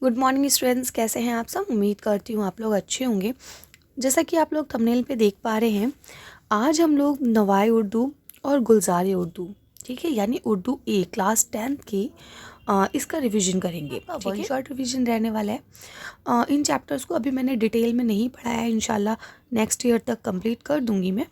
Good morning students, कैसे हैं आप सब। उम्मीद करती हूँ आप लोग अच्छे होंगे। जैसा कि आप लोग थंबनेल पे देख पा रहे हैं, आज हम लोग नवाए उर्दू और गुलज़ार उर्दू, ठीक है, यानी उर्दू ए क्लास 10th की इसका रिवीजन करेंगे। वन शॉर्ट रिवीजन रहने वाला है। इन चैप्टर्स को अभी मैंने डिटेल में नहीं पढ़ाया है, इंशाल्लाह नेक्स्ट ईयर तक कंप्लीट कर दूंगी मैं।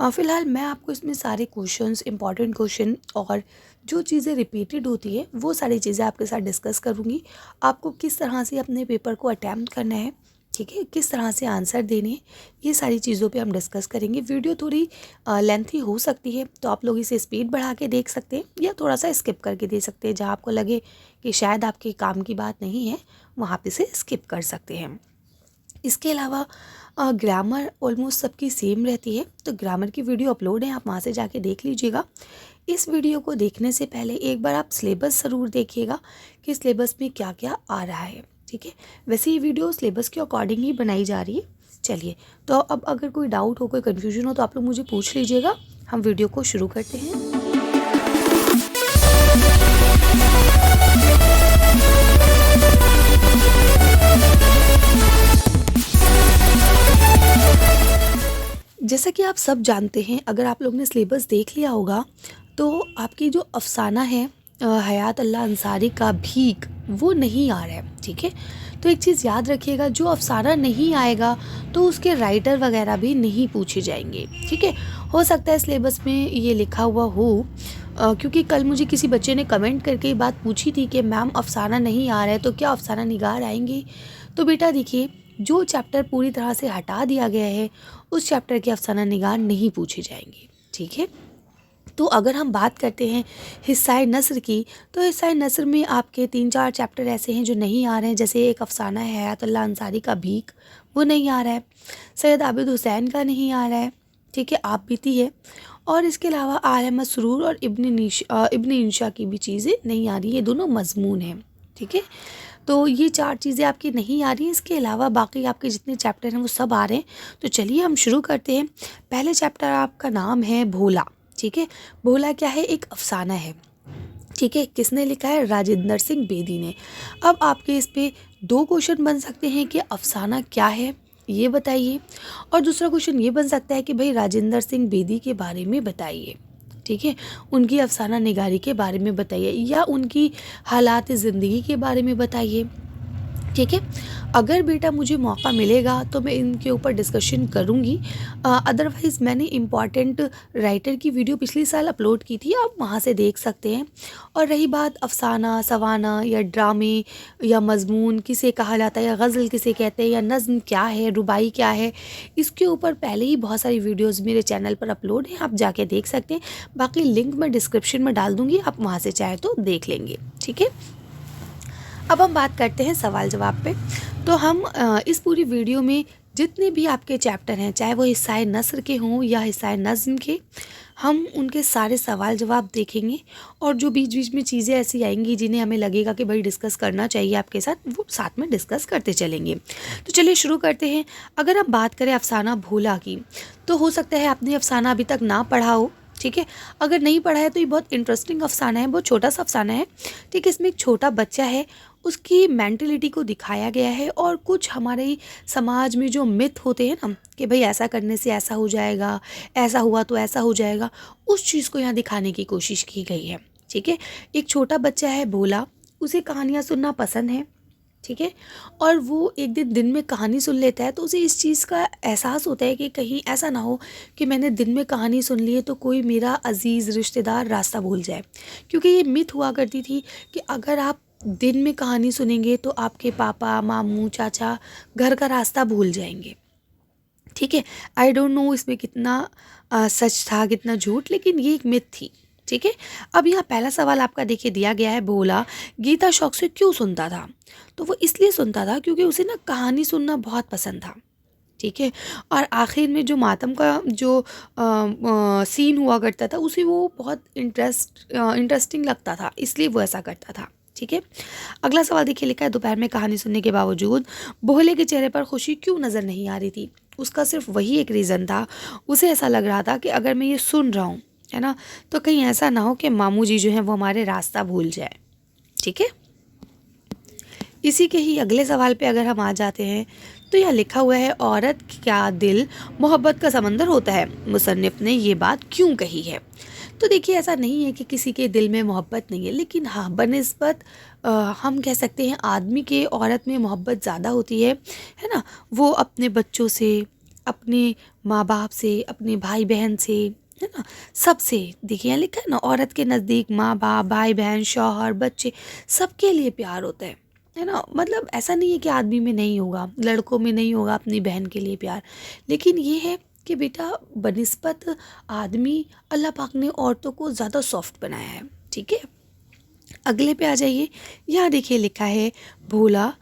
फ़िलहाल मैं आपको इसमें सारे क्वेश्चंस, इंपॉर्टेंट क्वेश्चन और जो चीज़ें रिपीटेड होती है वो सारी चीज़ें आपके साथ डिस्कस करूँगी। आपको किस तरह से अपने पेपर को अटैम्प्ट करना है, ठीक है, किस तरह से आंसर देने हैं, ये सारी चीज़ों पे हम डिस्कस करेंगे। वीडियो थोड़ी लेंथी हो सकती है, तो आप लोग इसे स्पीड बढ़ा के देख सकते हैं या थोड़ा सा स्किप करके दे सकते हैं। जहाँ आपको लगे कि शायद आपके काम की बात नहीं है, वहाँ पे से स्किप कर सकते हैं। इसके अलावा ग्रामर ऑलमोस्ट सबकी सेम रहती है, तो ग्रामर की वीडियो अपलोड है, आप वहाँ से जाके देख लीजिएगा। इस वीडियो को देखने से पहले एक बार आप सिलेबस ज़रूर देखिएगा कि सिलेबस में क्या क्या आ रहा है, ठीक है। वैसे ये वीडियो सिलेबस के अकॉर्डिंग ही बनाई जा रही है। चलिए, तो अब अगर कोई डाउट हो, कोई कन्फ्यूजन हो, तो आप लोग मुझे पूछ लीजिएगा। हम वीडियो को शुरू करते हैं। जैसा कि आप सब जानते हैं, अगर आप लोग ने सिलेबस देख लिया होगा, तो आपकी जो अफसाना है हयात अल्लाह अंसारी का भीख, वो नहीं आ रहा है, ठीक है। तो एक चीज़ याद रखिएगा, जो अफसाना नहीं आएगा तो उसके राइटर वगैरह भी नहीं पूछे जाएंगे, ठीक है। हो सकता है सिलेबस में ये लिखा हुआ हो, क्योंकि कल मुझे किसी बच्चे ने कमेंट करके ये बात पूछी थी कि मैम अफसाना नहीं आ रहा है तो क्या अफसाना निगार आएंगे। तो बेटा देखिए, जो चैप्टर पूरी तरह से हटा दिया गया है उस चैप्टर के अफसाना निगार नहीं पूछे जाएंगे, ठीक है। तो अगर हम बात करते हैं हिस्साए नस्र की, तो हिस्साए नस्र में आपके 3-4 चैप्टर ऐसे हैं जो नहीं आ रहे हैं। जैसे एक अफसाना है हयात अल्लाह अंसारी का भीख, वो नहीं आ रहा है। सैयद आबिद हुसैन का नहीं आ रहा है, ठीक है, आप बीती है। और इसके अलावा आल अहमद सुरूर और इब्न इंशा की भी चीज़ें नहीं आ रही, ये दोनों मजमून हैं, ठीक है। तो ये 4 चीज़ें आपकी नहीं आ रही हैं। इसके अलावा बाकी आपके जितने चैप्टर हैं वो सब आ रहे हैं। तो चलिए हम शुरू करते हैं। पहले चैप्टर आपका नाम है भोला, ठीक है। भोला क्या है? एक अफसाना है, ठीक है। किसने लिखा है? राजेंद्र सिंह बेदी ने। अब आपके इस पे 2 क्वेश्चन बन सकते हैं कि अफसाना क्या है ये बताइए, और दूसरा क्वेश्चन ये बन सकता है कि भाई राजेंद्र सिंह बेदी के बारे में बताइए, ठीक है। उनकी अफसाना निगारी के बारे में बताइए या उनकी हालात ज़िंदगी के बारे में बताइए, ठीक है। अगर बेटा मुझे मौका मिलेगा तो मैं इनके ऊपर डिस्कशन करूँगी। अदरवाइज़ मैंने इम्पॉर्टेंट राइटर की वीडियो पिछले साल अपलोड की थी, आप वहाँ से देख सकते हैं। और रही बात अफसाना, सवाना या ड्रामे या मजमून किसे कहा जाता है, या गज़ल किसे कहते हैं, या नज़्म क्या है, रुबाई क्या है, इसके ऊपर पहले ही बहुत सारी वीडियोज़ मेरे चैनल पर अपलोड हैं, आप जाके देख सकते हैं। बाकी लिंक मैं डिस्क्रिप्शन में डाल दूँगी, आप वहाँ से चाहे तो देख लेंगे, ठीक है। अब हम बात करते हैं सवाल जवाब पे। तो हम इस पूरी वीडियो में जितने भी आपके चैप्टर हैं, चाहे वो हिस्साए नस्र के हों या हिस्साए नज़्म के, हम उनके सारे सवाल जवाब देखेंगे। और जो बीच बीच में चीज़ें ऐसी आएंगी जिन्हें हमें लगेगा कि भाई डिस्कस करना चाहिए आपके साथ, वो साथ में डिस्कस करते चलेंगे। तो चलिए शुरू करते हैं। अगर आप बात करें अफसाना भोला की, तो हो सकता है आपने अफसाना अभी तक ना पढ़ा हो, ठीक है। अगर नहीं पढ़ा है तो ये बहुत इंटरेस्टिंग अफसाना है, बहुत छोटा सा अफसाना है, ठीक है। इसमें एक छोटा बच्चा है, उसकी मेंटलिटी को दिखाया गया है, और कुछ हमारे समाज में जो मिथ होते हैं ना कि भाई ऐसा करने से ऐसा हो जाएगा, ऐसा हुआ तो ऐसा हो जाएगा, उस चीज़ को यहाँ दिखाने की कोशिश की गई है, ठीक है। एक छोटा बच्चा है भोला, उसे कहानियाँ सुनना पसंद है, ठीक है। और वो एक दिन दिन में कहानी सुन लेता है, तो उसे इस चीज़ का एहसास होता है कि कहीं ऐसा ना हो कि मैंने दिन में कहानी सुन ली है तो कोई मेरा अजीज़ रिश्तेदार रास्ता भूल जाए। क्योंकि ये मिथ हुआ करती थी कि अगर आप दिन में कहानी सुनेंगे तो आपके पापा, मामू, चाचा घर का रास्ता भूल जाएंगे, ठीक है। आई डोंट नो इसमें कितना सच था कितना झूठ, लेकिन ये एक मिथ थी, ठीक है। अब यहाँ पहला सवाल आपका देखिए दिया गया है, भोला गीता शौक से क्यों सुनता था? तो वो इसलिए सुनता था क्योंकि उसे ना कहानी सुनना बहुत पसंद था, ठीक है। और आखिर में जो मातम का जो सीन हुआ करता था, उसे वो बहुत इंटरेस्टिंग लगता था, इसलिए वो ऐसा करता था, ठीक है। अगला सवाल देखिए, लिखा है दोपहर में कहानी सुनने के बावजूद भोले के चेहरे पर खुशी क्यों नज़र नहीं आ रही थी? उसका सिर्फ वही एक रीज़न था, उसे ऐसा लग रहा था कि अगर मैं ये सुन रहा हूँ, है ना, तो कहीं ऐसा ना हो कि मामू जी जो हैं वो हमारे रास्ता भूल जाए, ठीक है। इसी के ही अगले सवाल पे अगर हम आ जाते हैं तो यह लिखा हुआ है, औरत क्या दिल मोहब्बत का समंदर होता है, मुसन्निफ ने ये बात क्यों कही है। तो देखिए ऐसा नहीं है कि किसी के दिल में मोहब्बत नहीं है, लेकिन हाँ बनिस्बत हम कह सकते हैं आदमी के औरत में मोहब्बत ज़्यादा होती है ना। वो अपने बच्चों से, अपने माँ बाप से, अपने भाई बहन से, है ना, सबसे। देखिए यहाँ लिखा है ना, औरत के नज़दीक माँ बाप, भाई बहन, शौहर, बच्चे, सबके लिए प्यार होता है ना। मतलब ऐसा नहीं है कि आदमी में नहीं होगा, लड़कों में नहीं होगा अपनी बहन के लिए प्यार, लेकिन ये है कि बेटा बनिस्बत आदमी, अल्लाह पाक ने औरतों को ज़्यादा सॉफ्ट बनाया है। ठीक है, अगले पे आ जाइए। यहाँ देखिए लिखा है, भोला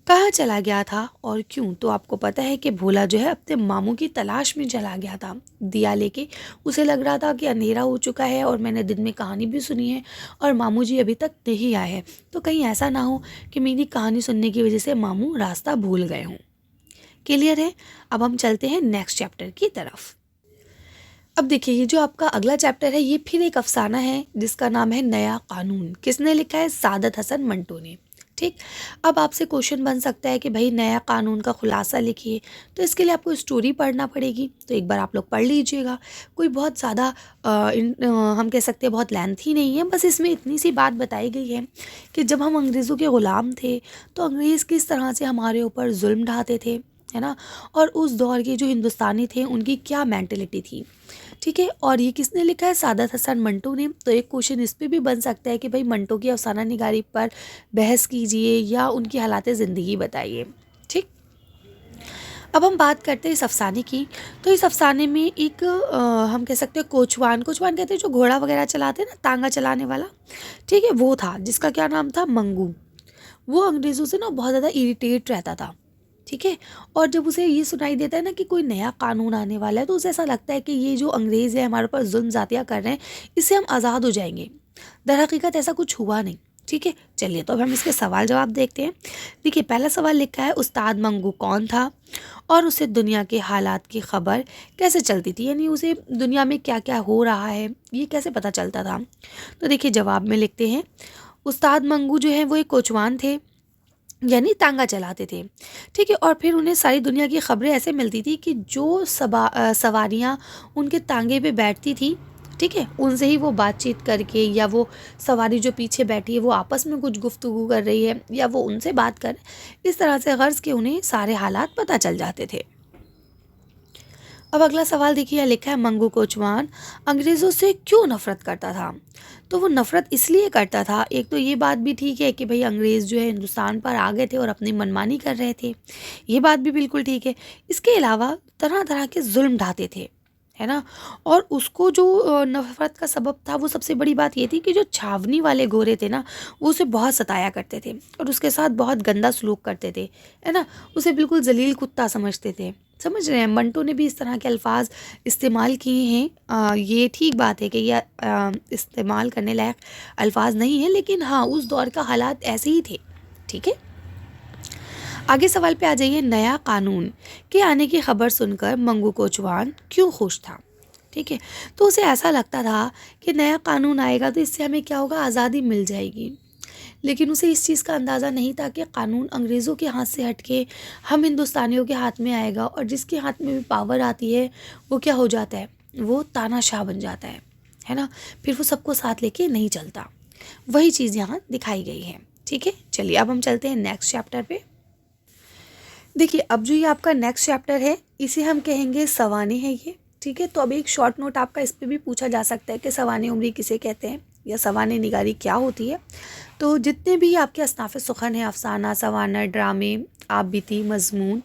कहाँ चला गया था और क्यों। तो आपको पता है कि भोला जो है अपने मामू की तलाश में चला गया था दिया लेके। उसे लग रहा था कि अंधेरा हो चुका है और मैंने दिन में कहानी भी सुनी है और मामू जी अभी तक नहीं आए हैं, तो कहीं ऐसा ना हो कि मेरी कहानी सुनने की वजह से मामू रास्ता भूल गए हों। क्लियर है। अब हम चलते हैं नेक्स्ट चैप्टर की तरफ। अब देखिए ये जो आपका अगला चैप्टर है ये फिर एक अफसाना है जिसका नाम है नया कानून। किसने लिखा है? सादत हसन मंटो ने। ठीक, अब आपसे क्वेश्चन बन सकता है कि भाई नया कानून का खुलासा लिखिए, तो इसके लिए आपको स्टोरी पढ़ना पड़ेगी। तो एक बार आप लोग पढ़ लीजिएगा, कोई बहुत ज़्यादा हम कह सकते हैं बहुत लेंथी नहीं है। बस इसमें इतनी सी बात बताई गई है कि जब हम अंग्रेज़ों के ग़ुलाम थे तो अंग्रेज़ किस तरह से हमारे ऊपर जुल्म ढाते थे, है ना, और उस दौर के जो हिंदुस्तानी थे उनकी क्या मेंटलिटी थी। ठीक है, और ये किसने लिखा है? सादत हसन मंटो ने। तो एक क्वेश्चन इस पे भी बन सकता है कि भाई मंटो की अफसाना निगारी पर बहस कीजिए या उनकी हालात ज़िंदगी बताइए। ठीक, अब हम बात करते हैं इस अफसाने की। तो इस अफसाने में एक हम कह सकते हैं कोचवान, कोचवान कहते हैं जो घोड़ा वगैरह चलाते हैं ना, तांगा चलाने वाला। ठीक है, वो था जिसका क्या नाम था? मंगू। वो अंग्रेज़ों से ना बहुत ज़्यादा इरिटेट रहता था। ठीक है, और जब उसे ये सुनाई देता है ना कि कोई नया कानून आने वाला है तो उसे ऐसा लगता है कि ये जो अंग्रेज़ है हमारे ऊपर जुल्म ज़्यादतियाँ कर रहे हैं, इससे हम आज़ाद हो जाएंगे। दर हकीकत ऐसा कुछ हुआ नहीं। ठीक है, चलिए तो अब हम इसके सवाल जवाब देखते हैं। देखिए पहला सवाल लिखा है, उस्ताद मंगू कौन था और उसे दुनिया के हालात की खबर कैसे चलती थी, यानी उसे दुनिया में क्या क्या हो रहा है ये कैसे पता चलता था। तो देखिए जवाब में लिखते हैं, उस्ताद मंगू जो है वो एक कोचवान थे, यानी तांगा चलाते थे। ठीक है, और फिर उन्हें सारी दुनिया की खबरें ऐसे मिलती थी कि जो सवारियाँ उनके तांगे पे बैठती थी, ठीक है, उनसे ही वो बातचीत करके, या वो सवारी जो पीछे बैठी है वो आपस में कुछ गुफ्तगू कर रही है या वो उनसे बात कर, इस तरह से गर्ज के उन्हें सारे हालात पता चल जाते थे। अब अगला सवाल देखिए, लिखा है, मंगू कोचवान अंग्रेज़ों से क्यों नफ़रत करता था। तो वो नफ़रत इसलिए करता था, एक तो ये बात भी ठीक है कि भाई अंग्रेज़ जो है हिंदुस्तान पर आ गए थे और अपनी मनमानी कर रहे थे, ये बात भी बिल्कुल ठीक है। इसके अलावा तरह तरह के जुल्म ढाते थे, है ना। और उसको जो नफ़रत का सबब था, वो सबसे बड़ी बात ये थी कि जो छावनी वाले गोरे थे ना, वो उसे बहुत सताया करते थे और उसके साथ बहुत गंदा सलूक करते थे, है ना। उसे बिल्कुल जलील कुत्ता समझते थे। समझ रहे हैं, मंटो ने भी इस तरह के अल्फाज इस्तेमाल किए हैं। ये ठीक बात है कि यह इस्तेमाल करने लायक अल्फाज नहीं है, लेकिन हाँ उस दौर का हालात ऐसे ही थे। ठीक है, आगे सवाल पे आ जाइए, नया कानून के आने की खबर सुनकर मंगू कोचवान क्यों खुश था। ठीक है, तो उसे ऐसा लगता था कि नया कानून आएगा तो इससे हमें क्या होगा, आज़ादी मिल जाएगी। लेकिन उसे इस चीज़ का अंदाज़ा नहीं था कि कानून अंग्रेज़ों के हाथ से हटके हम हिंदुस्तानियों के हाथ में आएगा, और जिसके हाथ में भी पावर आती है वो क्या हो जाता है, वो तानाशाह बन जाता है ना। फिर वो सबको साथ लेके नहीं चलता। वही चीज़ यहाँ दिखाई गई है। ठीक है, चलिए अब हम चलते हैं नेक्स्ट चैप्टर पे। देखिए अब जो ये आपका नेक्स्ट चैप्टर है इसे हम कहेंगे सवाने हैं ये। ठीक है, तो अब एक शॉर्ट नोट आपका इस पे भी पूछा जा सकता है कि सवाने उम्री किसे कहते हैं या सवाने निगारी क्या होती है। तो जितने भी आपके असनाफ़ सुखन हैं, अफसाना, सवाना, ड्रामे, आप बीती, मजमून,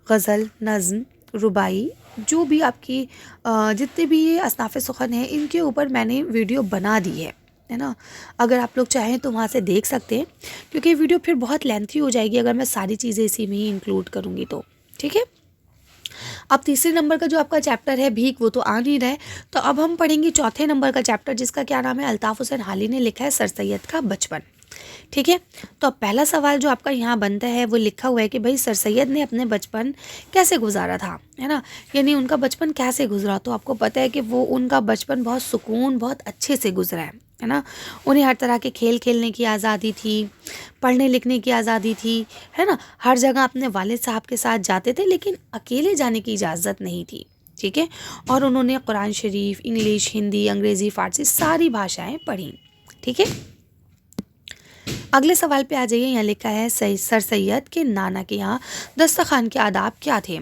गज़ल, नज़्म, रुबाई, जो भी आपकी जितने भी ये असनाफ़ सुखन हैं इनके ऊपर मैंने वीडियो बना दी है ना। अगर आप लोग चाहें तो वहाँ से देख सकते हैं, क्योंकि वीडियो फिर बहुत लेंथी हो जाएगी अगर मैं सारी चीज़ें इसी में ही इंक्लूड करूँगी तो। ठीक है, अब तीसरे नंबर का जो आपका चैप्टर है भीख, वो तो आ नहीं रहा है, तो अब हम पढ़ेंगे चौथे नंबर का चैप्टर जिसका क्या नाम है, अल्ताफ़ हुसैन हाली ने लिखा है सर सैयद का बचपन। ठीक है, तो अब पहला सवाल जो आपका यहाँ बनता है वो लिखा हुआ है कि भाई सर सैयद ने अपने बचपन कैसे गुजारा था, है ना, यानी उनका बचपन कैसे गुजरा। तो आपको पता है कि वो उनका बचपन बहुत सुकून, बहुत अच्छे से गुजरा है। है ना। उन्हें हर तरह के खेल खेलने की आज़ादी थी, पढ़ने लिखने की आज़ादी थी, है ना। हर जगह अपने वालिद साहब के साथ जाते थे, लेकिन अकेले जाने की इजाज़त नहीं थी, ठीक है। और उन्होंने कुरान शरीफ, इंग्लिश, हिंदी, अंग्रेज़ी, फ़ारसी सारी भाषाएं पढ़ी, ठीक है। अगले सवाल पे आ जाइए। यहाँ लिखा है सर सैयद के नाना के यहाँ दस्तरखान के आदाब क्या थे।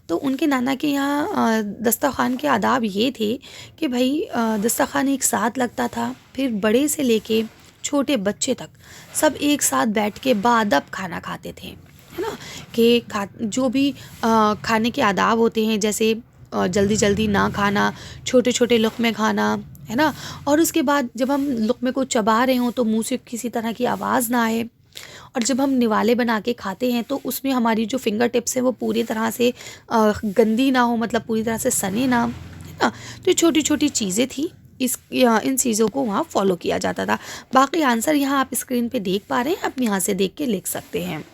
तो उनके नाना के यहाँ दस्तरखान के आदाब ये थे कि भाई दस्तरखान एक साथ लगता था, फिर बड़े से लेके छोटे बच्चे तक सब एक साथ बैठ के बाअदब खाना खाते थे, है ना। कि जो भी खाने के आदाब होते हैं, जैसे जल्दी जल्दी ना खाना, छोटे छोटे लुक़मे खाना, है ना। और उसके बाद जब हम लुक़मे को चबा रहे हों तो मुंह से किसी तरह की आवाज़ ना आए, और जब हम निवाले बना के खाते हैं तो उसमें हमारी जो फिंगर टिप्स हैं वो पूरी तरह से गंदी ना हो, मतलब पूरी तरह से सने ना, है ना। तो ये छोटी छोटी चीज़ें थी, इन चीज़ों को वहाँ फॉलो किया जाता था। बाकी आंसर यहाँ आप स्क्रीन पे देख पा रहे हैं, आप यहाँ से देख के लिख सकते हैं।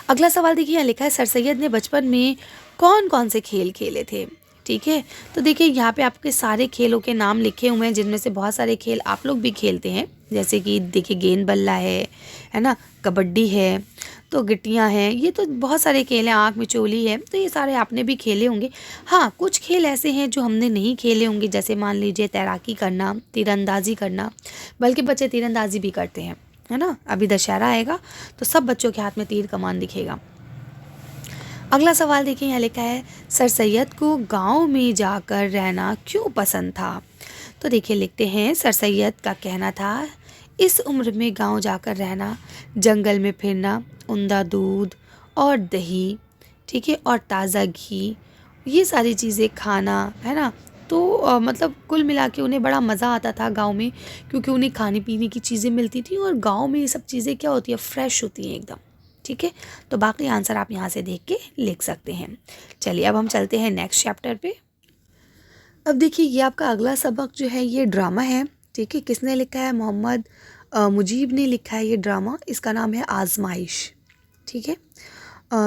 अगला सवाल देखिए, यहाँ लिखा है सर सैयद ने बचपन में कौन कौन से खेल खेले थे, ठीक है। तो देखिए यहाँ पे आपके सारे खेलों के नाम लिखे हुए हैं, जिनमें से बहुत सारे खेल आप लोग भी खेलते हैं, जैसे कि देखिए गेंद बल्ला है ना, कबड्डी है, तो गिट्टियाँ हैं, ये तो बहुत सारे खेल हैं, आँख मिचोली है, तो ये सारे आपने भी खेले होंगे। हाँ, कुछ खेल ऐसे हैं जो हमने नहीं खेले होंगे, जैसे मान लीजिए तैराकी करना, तीरंदाजी करना, बल्कि बच्चे तीरंदाजी भी करते हैं, है ना। अभी दशहरा आएगा तो सब बच्चों के हाथ में तीर कमान दिखेगा। अगला सवाल देखिए, यहाँ लिखा है सर सैयद को गांव में जाकर रहना क्यों पसंद था। तो देखिए लिखते हैं, सर सैयद का कहना था इस उम्र में गांव जाकर रहना, जंगल में फिरना, उम्दा दूध और दही, ठीक है, और ताज़ा घी, ये सारी चीज़ें खाना, है ना। तो मतलब कुल मिला के उन्हें बड़ा मज़ा आता था गांव में, क्योंकि उन्हें खाने पीने की चीज़ें मिलती थी, और गांव में ये सब चीज़ें क्या होती है, फ्रेश होती हैं एकदम, ठीक है। तो बाकी आंसर आप यहाँ से देख के लिख सकते हैं। चलिए अब हम चलते हैं नेक्स्ट चैप्टर पे। अब देखिए ये आपका अगला सबक जो है ये ड्रामा है, ठीक है। किसने लिखा है, मोहम्मद मुजीब ने लिखा है ये ड्रामा। इसका नाम है आजमाइश, ठीक है।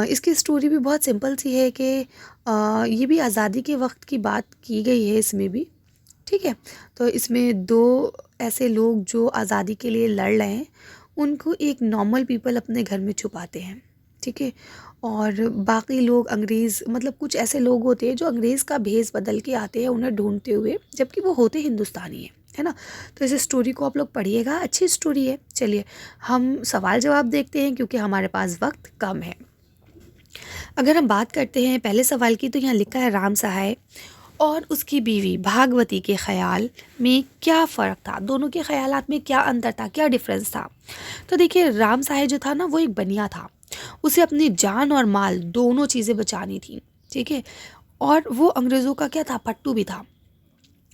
इसकी स्टोरी भी बहुत सिंपल सी है कि ये भी आज़ादी के वक्त की बात की गई है इसमें भी, ठीक है। तो इसमें दो ऐसे लोग जो आज़ादी के लिए लड़ रहे हैं, उनको एक नॉर्मल पीपल अपने घर में छुपाते हैं, ठीक है। और बाकी लोग अंग्रेज़, मतलब कुछ ऐसे लोग होते हैं जो अंग्रेज़ का भेष बदल के आते हैं उन्हें ढूंढते हुए, जबकि वो होते हिंदुस्तानी हैं, है ना। तो इस स्टोरी को आप लोग पढ़िएगा, अच्छी स्टोरी है। चलिए हम सवाल जवाब देखते हैं, क्योंकि हमारे पास वक्त कम है। अगर हम बात करते हैं पहले सवाल की, तो यहाँ लिखा है राम सहाय और उसकी बीवी भागवती के ख्याल में क्या फ़र्क था, दोनों के ख्यालात में क्या अंतर था, क्या डिफरेंस था। तो देखिए राम साहब जो था ना, वो एक बनिया था, उसे अपनी जान और माल दोनों चीज़ें बचानी थी, ठीक है। और वो अंग्रेज़ों का क्या था, पट्टू भी था,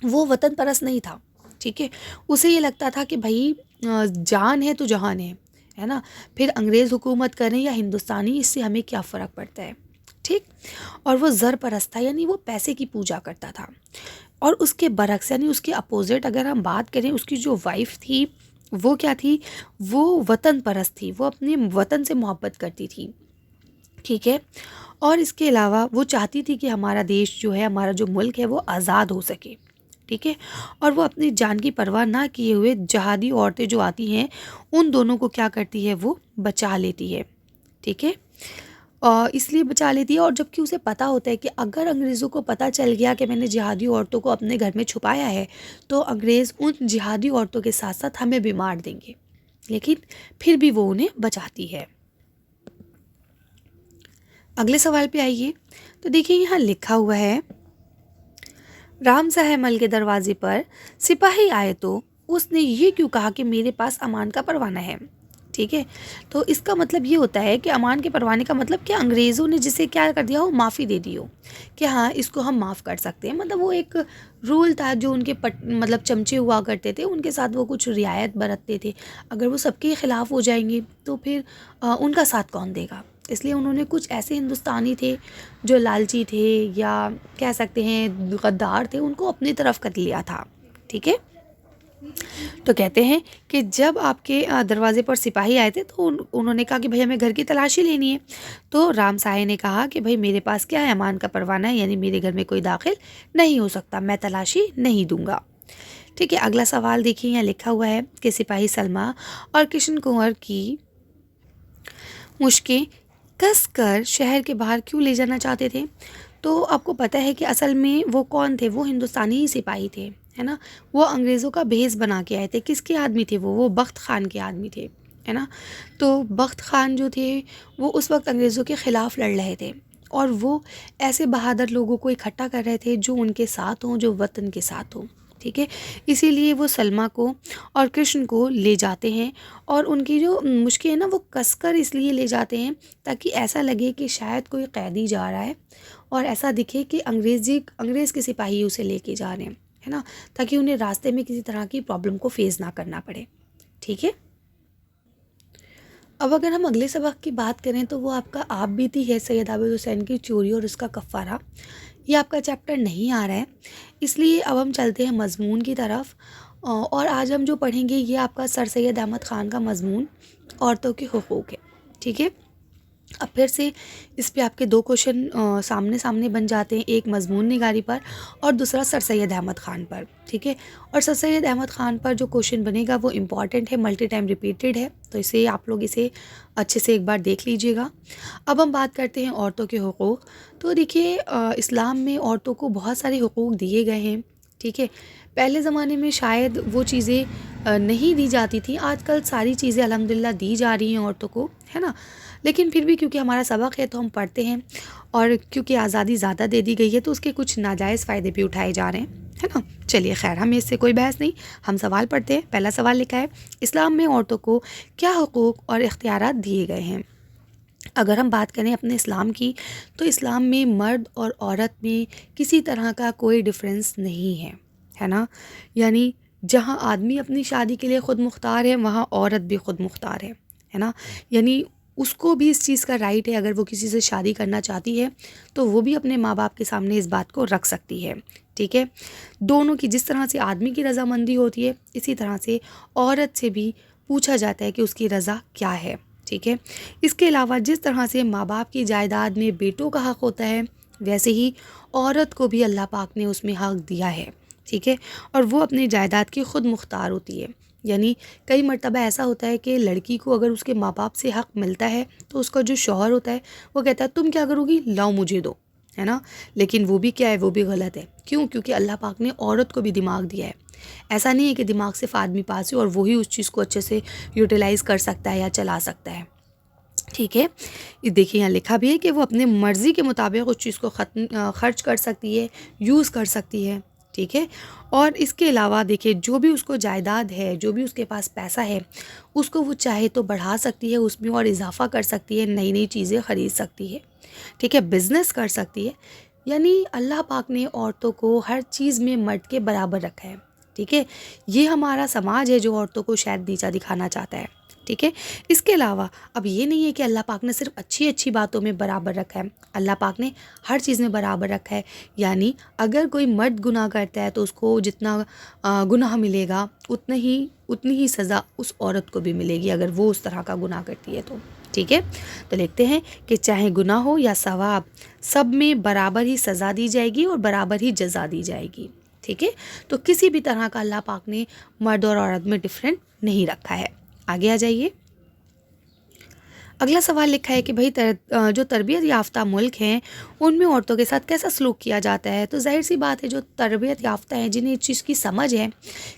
वो वतन परस्त नहीं था, ठीक है। उसे ये लगता था कि भाई जान है तो जहान है ना। फिर अंग्रेज़ हुकूमत करें या हिंदुस्तानी, इससे हमें क्या फ़र्क पड़ता है, ठीक। और वो ज़र परस्त था, यानी वो पैसे की पूजा करता था। और उसके बरक्स यानी उसके अपोजिट अगर हम बात करें, उसकी जो वाइफ थी वो क्या थी, वो वतन परस्त थी, वो अपने वतन से मोहब्बत करती थी, ठीक है। और इसके अलावा वो चाहती थी कि हमारा देश जो है, हमारा जो मुल्क है, वो आज़ाद हो सके, ठीक है। और वो अपनी जान की परवाह ना किए हुए जहादी औरतें जो आती हैं, उन दोनों को क्या करती है, वो बचा लेती है, ठीक है। इसलिए बचा लेती है, और जबकि उसे पता होता है कि अगर अंग्रेज़ों को पता चल गया कि मैंने जिहादी औरतों को अपने घर में छुपाया है, तो अंग्रेज़ उन जिहादी औरतों के साथ साथ हमें भी मार देंगे, लेकिन फिर भी वो उन्हें बचाती है। अगले सवाल पे आइए। तो देखिए यहाँ लिखा हुआ है, राम साहब मल के दरवाजे पर सिपाही आए तो उसने ये क्यों कहा कि मेरे पास अमान का परवाना है, ठीक है। तो इसका मतलब ये होता है कि अमान के परवाने का मतलब कि अंग्रेज़ों ने जिसे क्या कर दिया हो, माफ़ी दे दी हो, कि हाँ इसको हम माफ़ कर सकते हैं। मतलब वो एक रूल था जो उनके मतलब चमचे हुआ करते थे, उनके साथ वो कुछ रियायत बरतते थे। अगर वो सबके ख़िलाफ़ हो जाएंगे तो फिर उनका साथ कौन देगा। इसलिए उन्होंने कुछ ऐसे हिंदुस्तानी थे जो लालची थे या कह सकते हैं गद्दार थे, उनको अपनी तरफ कर लिया था, ठीक है। तो कहते हैं कि जब आपके दरवाजे पर सिपाही आए थे तो उन्होंने कहा कि भाई हमें घर की तलाशी लेनी है। तो राम साहे ने कहा कि भाई मेरे पास क्या है, अमान का परवाना है, यानी मेरे घर में कोई दाखिल नहीं हो सकता, मैं तलाशी नहीं दूंगा, ठीक है, अगला सवाल देखिए, यहाँ लिखा हुआ है कि सिपाही सलमा और किशन कुंवर की मुश्कें कसकर शहर के बाहर क्यों ले जाना चाहते थे? तो आपको पता है कि असल में वो कौन थे? वो हिंदुस्तानी ही सिपाही थे, है ना? वो अंग्रेज़ों का भेष बना के आए थे। किसके आदमी थे वो बख्त खान के आदमी थे, है ना? तो बख्त खान जो थे वो उस वक्त अंग्रेज़ों के ख़िलाफ़ लड़ रहे थे और वो ऐसे बहादुर लोगों को इकट्ठा कर रहे थे जो उनके साथ हों, जो वतन के साथ हों। ठीक है, इसीलिए वो सलमा को और कृष्ण को ले जाते हैं और उनकी जो मुश्किल है ना वो कसकर इसलिए ले जाते हैं ताकि ऐसा लगे कि शायद कोई कैदी जा रहा है और ऐसा दिखे कि अंग्रेज़ के सिपाही उसे लेके जा रहे हैं, है ना? ताकि उन्हें रास्ते में किसी तरह की प्रॉब्लम को फेस ना करना पड़े। ठीक है, अब अगर हम अगले सबक की बात करें तो वो आपका आप बीती है सैयद आबिद हुसैन की चोरी और उसका कफ़ारा। ये आपका चैप्टर नहीं आ रहा है, इसलिए अब हम चलते हैं मज़मून की तरफ। और आज हम जो पढ़ेंगे ये आपका सर सैयद अहमद ख़ान का मज़मून औरतों के हुकूक़ है। ठीक है, अब फिर से इस पे आपके दो क्वेश्चन सामने सामने बन जाते हैं, एक मज़मून निगारी पर और दूसरा सर सैयद अहमद ख़ान पर। ठीक है, और सर सैयद अहमद ख़ान पर जो क्वेश्चन बनेगा वो इम्पॉर्टेंट है, मल्टी टाइम रिपीटेड है, तो इसे आप लोग इसे अच्छे से एक बार देख लीजिएगा। अब हम बात करते हैं औरतों के हुकूक़। तो देखिए इस्लाम में औरतों को बहुत सारे हुकूक़ दिए गए हैं। ठीक है, पहले ज़माने में शायद वो चीज़ें नहीं दी जाती थी, आजकल सारी चीज़ें अल्हम्दुलिल्लाह दी जा रही हैं औरतों को, है ना? लेकिन फिर भी क्योंकि हमारा सबक है तो हम पढ़ते हैं और क्योंकि आज़ादी ज़्यादा दे दी गई है तो उसके कुछ नाजायज़ फ़ायदे भी उठाए जा रहे हैं, है ना? चलिए खैर, हमें इससे कोई बहस नहीं, हम सवाल पढ़ते हैं। पहला सवाल लिखा है, इस्लाम में औरतों को क्या हुकूक़ और इख्तियारात दिए गए हैं? अगर हम बात करें अपने इस्लाम की तो इस्लाम में मर्द और औरत में किसी तरह का कोई डिफरेंस नहीं है ना? यानी जहाँ आदमी अपनी शादी के लिए ख़ुद मुख्तार है वहाँ औरत भी ख़ुद मुख्तार है ना? यानी उसको भी इस चीज़ का राइट है, अगर वो किसी से शादी करना चाहती है तो वो भी अपने माँ बाप के सामने इस बात को रख सकती है। ठीक है, दोनों की, जिस तरह से आदमी की रज़ामंदी होती है इसी तरह से औरत से भी पूछा जाता है कि उसकी रज़ा क्या है। ठीक है, इसके अलावा जिस तरह से माँ बाप की जायदाद में बेटों का हक़ होता है वैसे ही औरत को भी अल्लाह पाक ने उसमें हक़ दिया है। ठीक है, और वो अपनी जायदाद की ख़ुद मुख्तार होती है। यानी कई मर्तबा ऐसा होता है कि लड़की को अगर उसके माँ बाप से हक़ मिलता है तो उसका जो शौहर होता है वो कहता है तुम क्या करोगी, लाओ मुझे दो, है ना? लेकिन वो भी क्या है, वो भी गलत है। क्यों? क्योंकि अल्लाह पाक ने औरत को भी दिमाग दिया है। ऐसा नहीं है कि दिमाग सिर्फ आदमी पास है और वही उस चीज़ को अच्छे से यूटिलाइज़ कर सकता है या चला सकता है। ठीक है, ये देखिए यहाँ लिखा भी है कि वो अपने मर्ज़ी के मुताबिक उस चीज़ को खर्च कर सकती है, यूज़ कर सकती है। ठीक है, और इसके अलावा देखिए जो भी उसको जायदाद है, जो भी उसके पास पैसा है, उसको वो चाहे तो बढ़ा सकती है, उसमें और इजाफ़ा कर सकती है, नई नई चीज़ें ख़रीद सकती है। ठीक है, बिज़नेस कर सकती है। यानी अल्लाह पाक ने औरतों को हर चीज़ में मर्द के बराबर रखा है। ठीक है, ये हमारा समाज है जो औरतों को शायद नीचा दिखाना चाहता है। ठीक है, इसके अलावा अब ये नहीं है कि अल्लाह पाक ने सिर्फ अच्छी अच्छी बातों में बराबर रखा है, अल्लाह पाक ने हर चीज़ में बराबर रखा है। यानी अगर कोई मर्द गुनाह करता है तो उसको जितना गुनाह मिलेगा उतनी ही सज़ा उस औरत को भी मिलेगी अगर वो उस तरह का गुनाह करती है तो। ठीक है, तो लिखते हैं कि चाहे गुनाह हो या सवाब, सब में बराबर ही सज़ा दी जाएगी और बराबर ही जज़ा दी जाएगी। ठीक है, तो किसी भी तरह का अल्लाह पाक ने मर्द और औरत में डिफरेंट नहीं रखा है। आगे आ जाइए, अगला सवाल लिखा है कि भाई जो तरबियत याफ्ता मुल्क हैं उनमें औरतों के साथ कैसा सलूक किया जाता है? तो जाहिर सी बात है जो तरबियत याफ्ता हैं, जिन्हें इस चीज़ की समझ है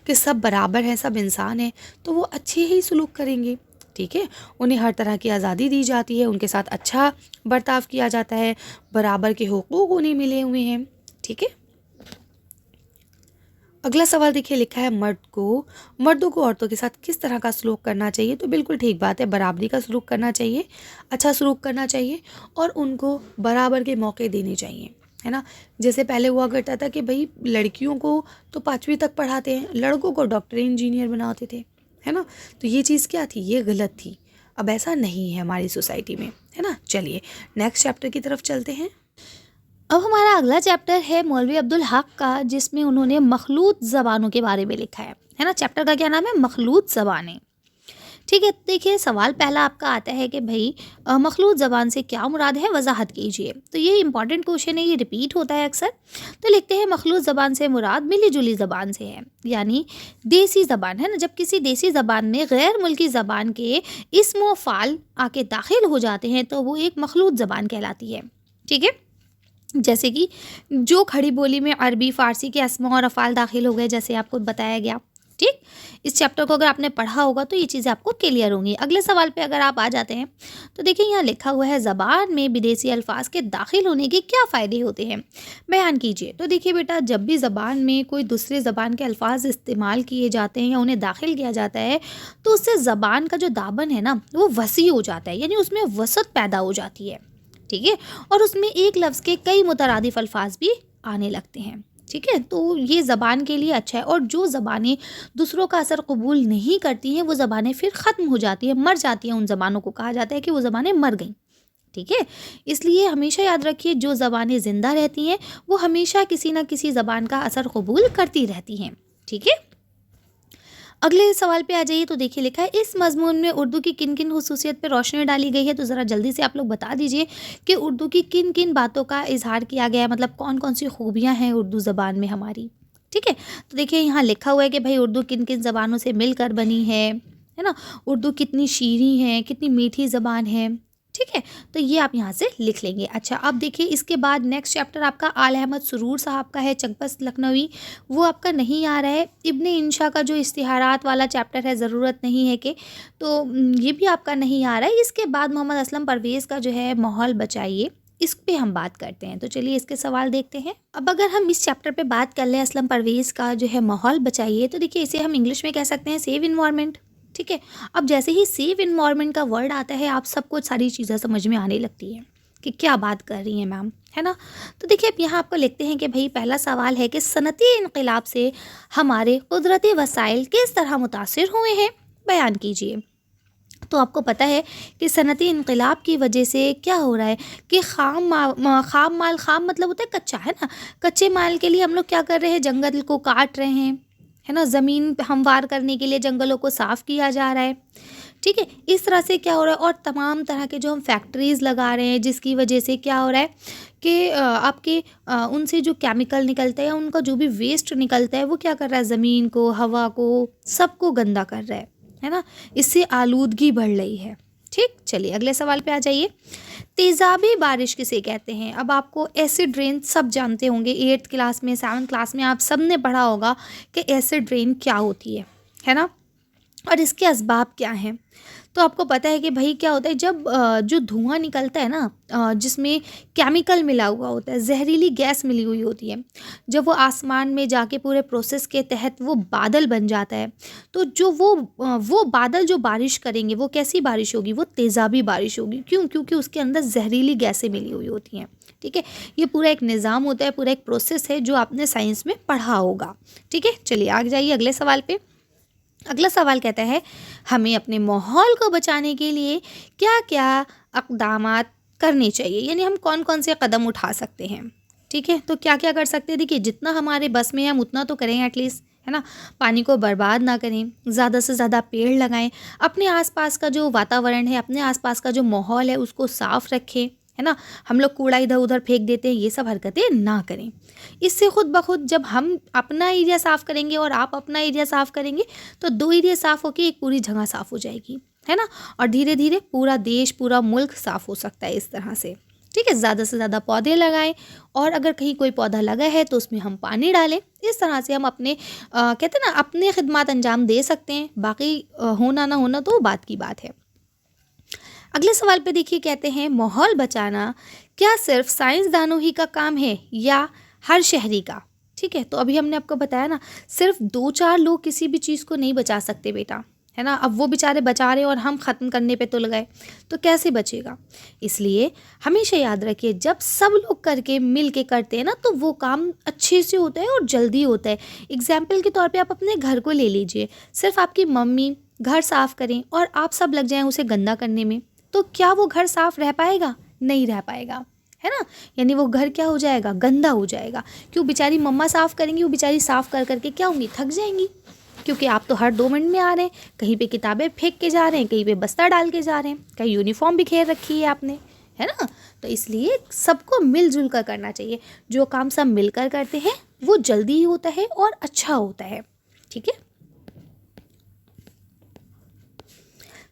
कि सब बराबर हैं, सब इंसान हैं, तो वो अच्छे ही सलूक करेंगे। ठीक है, उन्हें हर तरह की आज़ादी दी जाती है, उनके साथ अच्छा बर्ताव किया जाता है, बराबर के हुकूक उन्हें मिले हुए हैं। ठीक है, अगला सवाल देखिए लिखा है मर्दों को औरतों के साथ किस तरह का सलूक करना चाहिए? तो बिल्कुल ठीक बात है, बराबरी का सलूक करना चाहिए, अच्छा सलूक करना चाहिए और उनको बराबर के मौके देने चाहिए, है ना? जैसे पहले हुआ करता था कि भाई लड़कियों को तो 5वीं तक पढ़ाते हैं, लड़कों को डॉक्टर इंजीनियर बनाते थे, है ना? तो ये चीज़ क्या थी? ये गलत थी। अब ऐसा नहीं है हमारी सोसाइटी में, है ना? चलिए नेक्स्ट चैप्टर की तरफ चलते हैं। अब हमारा अगला चैप्टर है मौलवी अब्दुल हक का, जिसमें उन्होंने मखलूत ज़बानों के बारे में लिखा है ना? चैप्टर का क्या नाम है? मखलूत ज़बानें। ठीक है, देखिए सवाल पहला आपका आता है कि भाई मखलूत ज़बान से क्या मुराद है, वजाहत कीजिए। तो ये इंपॉर्टेंट क्वेश्चन है, ये रिपीट होता है अक्सर। तो लिखते हैं मखलूत ज़बान से मुराद मिली जुली ज़बान से है, यानी देसी ज़बान है ना। जब किसी देसी ज़बान में गैर मुल्की ज़बान के इस्म व फ़ाल आके दाखिल हो जाते हैं तो वो एक मखलूत ज़बान कहलाती है। ठीक है, जैसे कि जो खड़ी बोली में अरबी फ़ारसी के अस्मा और अफ़ाल दाखिल हो गए, जैसे आपको बताया गया। ठीक, इस चैप्टर को अगर आपने पढ़ा होगा तो ये चीज़ें आपको क्लियर होंगी। अगले सवाल पे अगर आप आ जाते हैं तो देखिए यहाँ लिखा हुआ है ज़बान में विदेशी अल्फाज के दाखिल होने के क्या फ़ायदे होते हैं, बयान कीजिए। तो देखिए बेटा, जब भी ज़बान में कोई दूसरे ज़बान के अल्फाज इस्तेमाल किए जाते हैं या उन्हें दाखिल किया जाता है तो उससे ज़बान का जो दामन है ना वो वसी हो जाता है, यानी उसमें वसअत पैदा हो जाती है। ठीक है, और उसमें एक लफ्ज़ के कई मुतरादिफ अल्फाज भी आने लगते हैं। ठीक है, तो ये ज़बान के लिए अच्छा है। और जो ज़बानें दूसरों का असर कबूल नहीं करती हैं वो ज़बानें फिर ख़त्म हो जाती हैं, मर जाती हैं। उन ज़बानों को कहा जाता है कि वो ज़बानें मर गईं। ठीक है, इसलिए हमेशा याद रखिए जो ज़बानें ज़िंदा रहती हैं वो हमेशा किसी न किसी ज़बान का असर कबूल करती रहती हैं। ठीक है, अगले सवाल पे आ जाइए। तो देखिए लिखा है इस मज़मून में उर्दू की किन किन खुसूसियत पे रोशनी डाली गई है। तो ज़रा जल्दी से आप लोग बता दीजिए कि उर्दू की किन किन बातों का इजहार किया गया है, मतलब कौन कौन सी खूबियाँ हैं उर्दू ज़बान में हमारी। ठीक है, तो देखिए यहाँ लिखा हुआ है कि भाई उर्दू किन किन ज़बानों से मिलकर बनी है ना। उर्दू कितनी शीरीं है, कितनी मीठी ज़बान है। ठीक है, तो ये आप यहाँ से लिख लेंगे। अच्छा, अब देखिए इसके बाद नेक्स्ट चैप्टर आपका आल अहमद सुरूर साहब का है, चकबस्त लखनवी। वो आपका नहीं आ रहा है। इब्ने इंशा का जो इश्तिहारात वाला चैप्टर है, ज़रूरत नहीं है कि, तो ये भी आपका नहीं आ रहा है। इसके बाद मोहम्मद असलम परवेज़ का जो है माहौल बचाइए, इस पे हम बात करते हैं। तो चलिए इसके सवाल देखते हैं। अब अगर हम इस चैप्टर पे बात कर लें असलम परवेज़ का जो है माहौल बचाइए, तो देखिए इसे हम इंग्लिश में कह सकते हैं सेव इन्वायरमेंट। ठीक है, अब जैसे ही सेव इन्वायरमेंट का वर्ड आता है आप सबको सारी चीज़ें समझ में आने लगती हैं कि क्या बात कर रही हैं मैम, है ना। तो देखिए अब यहाँ आपको लिखते हैं कि भाई पहला सवाल है कि सनती इनकलाब से हमारे कुदरती वसाइल किस तरह मुतासिर हुए हैं, बयान कीजिए। तो आपको पता है कि सनती इनकलाब की वजह से क्या हो रहा है कि खाम मतलब होता है कच्चा, है ना। कच्चे माल के लिए हम लोग क्या कर रहे हैं, जंगल को काट रहे हैं, है ना। ज़मीन हमवार करने के लिए जंगलों को साफ़ किया जा रहा है। ठीक है, इस तरह से क्या हो रहा है, और तमाम तरह के जो हम फैक्ट्रीज़ लगा रहे हैं जिसकी वजह से क्या हो रहा है कि आपके उनसे जो केमिकल निकलता है या उनका जो भी वेस्ट निकलता है वो क्या कर रहा है, ज़मीन को, हवा को, सबको गंदा कर रहा है ना। इससे आलूदगी बढ़ रही है। ठीक, चलिए अगले सवाल पे आ जाइए। तेज़ाबी बारिश किसे कहते हैं। अब आपको एसिड रेन सब जानते होंगे, 8th क्लास में, 7th क्लास में आप सब ने पढ़ा होगा कि एसिड रेन क्या होती है ना, और इसके असबाब क्या हैं। तो आपको पता है कि भाई क्या होता है, जब जो धुआं निकलता है ना, जिसमें केमिकल मिला हुआ होता है, जहरीली गैस मिली हुई होती है, जब वो आसमान में जाके पूरे प्रोसेस के तहत वो बादल बन जाता है, तो जो वो बादल जो बारिश करेंगे वो कैसी बारिश होगी, वो तेज़ाबी बारिश होगी। क्यों? क्योंकि उसके अंदर जहरीली गैसें मिली हुई होती हैं। ठीक है, ये पूरा एक निज़ाम होता है, पूरा एक प्रोसेस है जो आपने साइंस में पढ़ा होगा। ठीक है, चलिए आगे जाइए अगले सवाल पे। अगला सवाल कहता है हमें अपने माहौल को बचाने के लिए क्या क्या इक़दामात करने चाहिए, यानी हम कौन कौन से कदम उठा सकते हैं। ठीक है, तो क्या क्या कर सकते हैं, देखिए जितना हमारे बस में हम उतना तो करें एटलीस्ट, है ना। पानी को बर्बाद ना करें, ज़्यादा से ज़्यादा पेड़ लगाएं, अपने आसपास का जो वातावरण है, अपने आसपास का जो माहौल है उसको साफ़ रखें, है ना। हम लोग कूड़ा इधर उधर फेंक देते हैं, ये सब हरकतें ना करें। इससे खुद ब खुद जब हम अपना एरिया साफ़ करेंगे और आप अपना एरिया साफ़ करेंगे तो 2 एरिया साफ़ होकर एक पूरी जगह साफ़ हो जाएगी, है ना। और धीरे धीरे पूरा देश, पूरा मुल्क साफ़ हो सकता है इस तरह से। ठीक है, ज़्यादा से ज़्यादा पौधे लगाएं, और अगर कहीं कोई पौधा लगा है तो उसमें हम पानी डालें। इस तरह से हम अपने कहते हैं ना, अपने खिदमत अंजाम दे सकते हैं। बाकी होना ना होना तो बात की बात है। अगले सवाल पे देखिए, कहते हैं माहौल बचाना क्या सिर्फ साइंसदानों ही का काम है या हर शहरी का। ठीक है, तो अभी हमने आपको बताया ना, सिर्फ 2-4 लोग किसी भी चीज़ को नहीं बचा सकते बेटा, है ना। अब वो बेचारे बचा रहे और हम ख़त्म करने पे तुल गए तो कैसे बचेगा। इसलिए हमेशा याद रखिए, जब सब लोग करके मिल के करते हैं ना तो वो काम अच्छे से होता है और जल्दी होता है। एग्जाम्पल के तौर पे आप अपने घर को ले लीजिए, सिर्फ आपकी मम्मी घर साफ़ करें और आप सब लग जाएं उसे गंदा करने में, तो क्या वो घर साफ़ रह पाएगा? नहीं रह पाएगा, है ना। यानी वो घर क्या हो जाएगा, गंदा हो जाएगा। क्यों? बेचारी मम्मा साफ़ करेंगी, वो बेचारी साफ़ कर करके क्या होंगी, थक जाएंगी, क्योंकि आप तो हर 2 मिनट में आ रहे हैं, कहीं पे किताबें फेंक के जा रहे हैं, कहीं पे बस्ता डाल के जा रहे हैं, कहीं यूनिफॉर्म बिखेर रखी है आपने, है ना। तो इसलिए सबको मिलजुल कर करना चाहिए। जो काम सब मिलकर करते हैं वो जल्दी ही होता है और अच्छा होता है, ठीक है।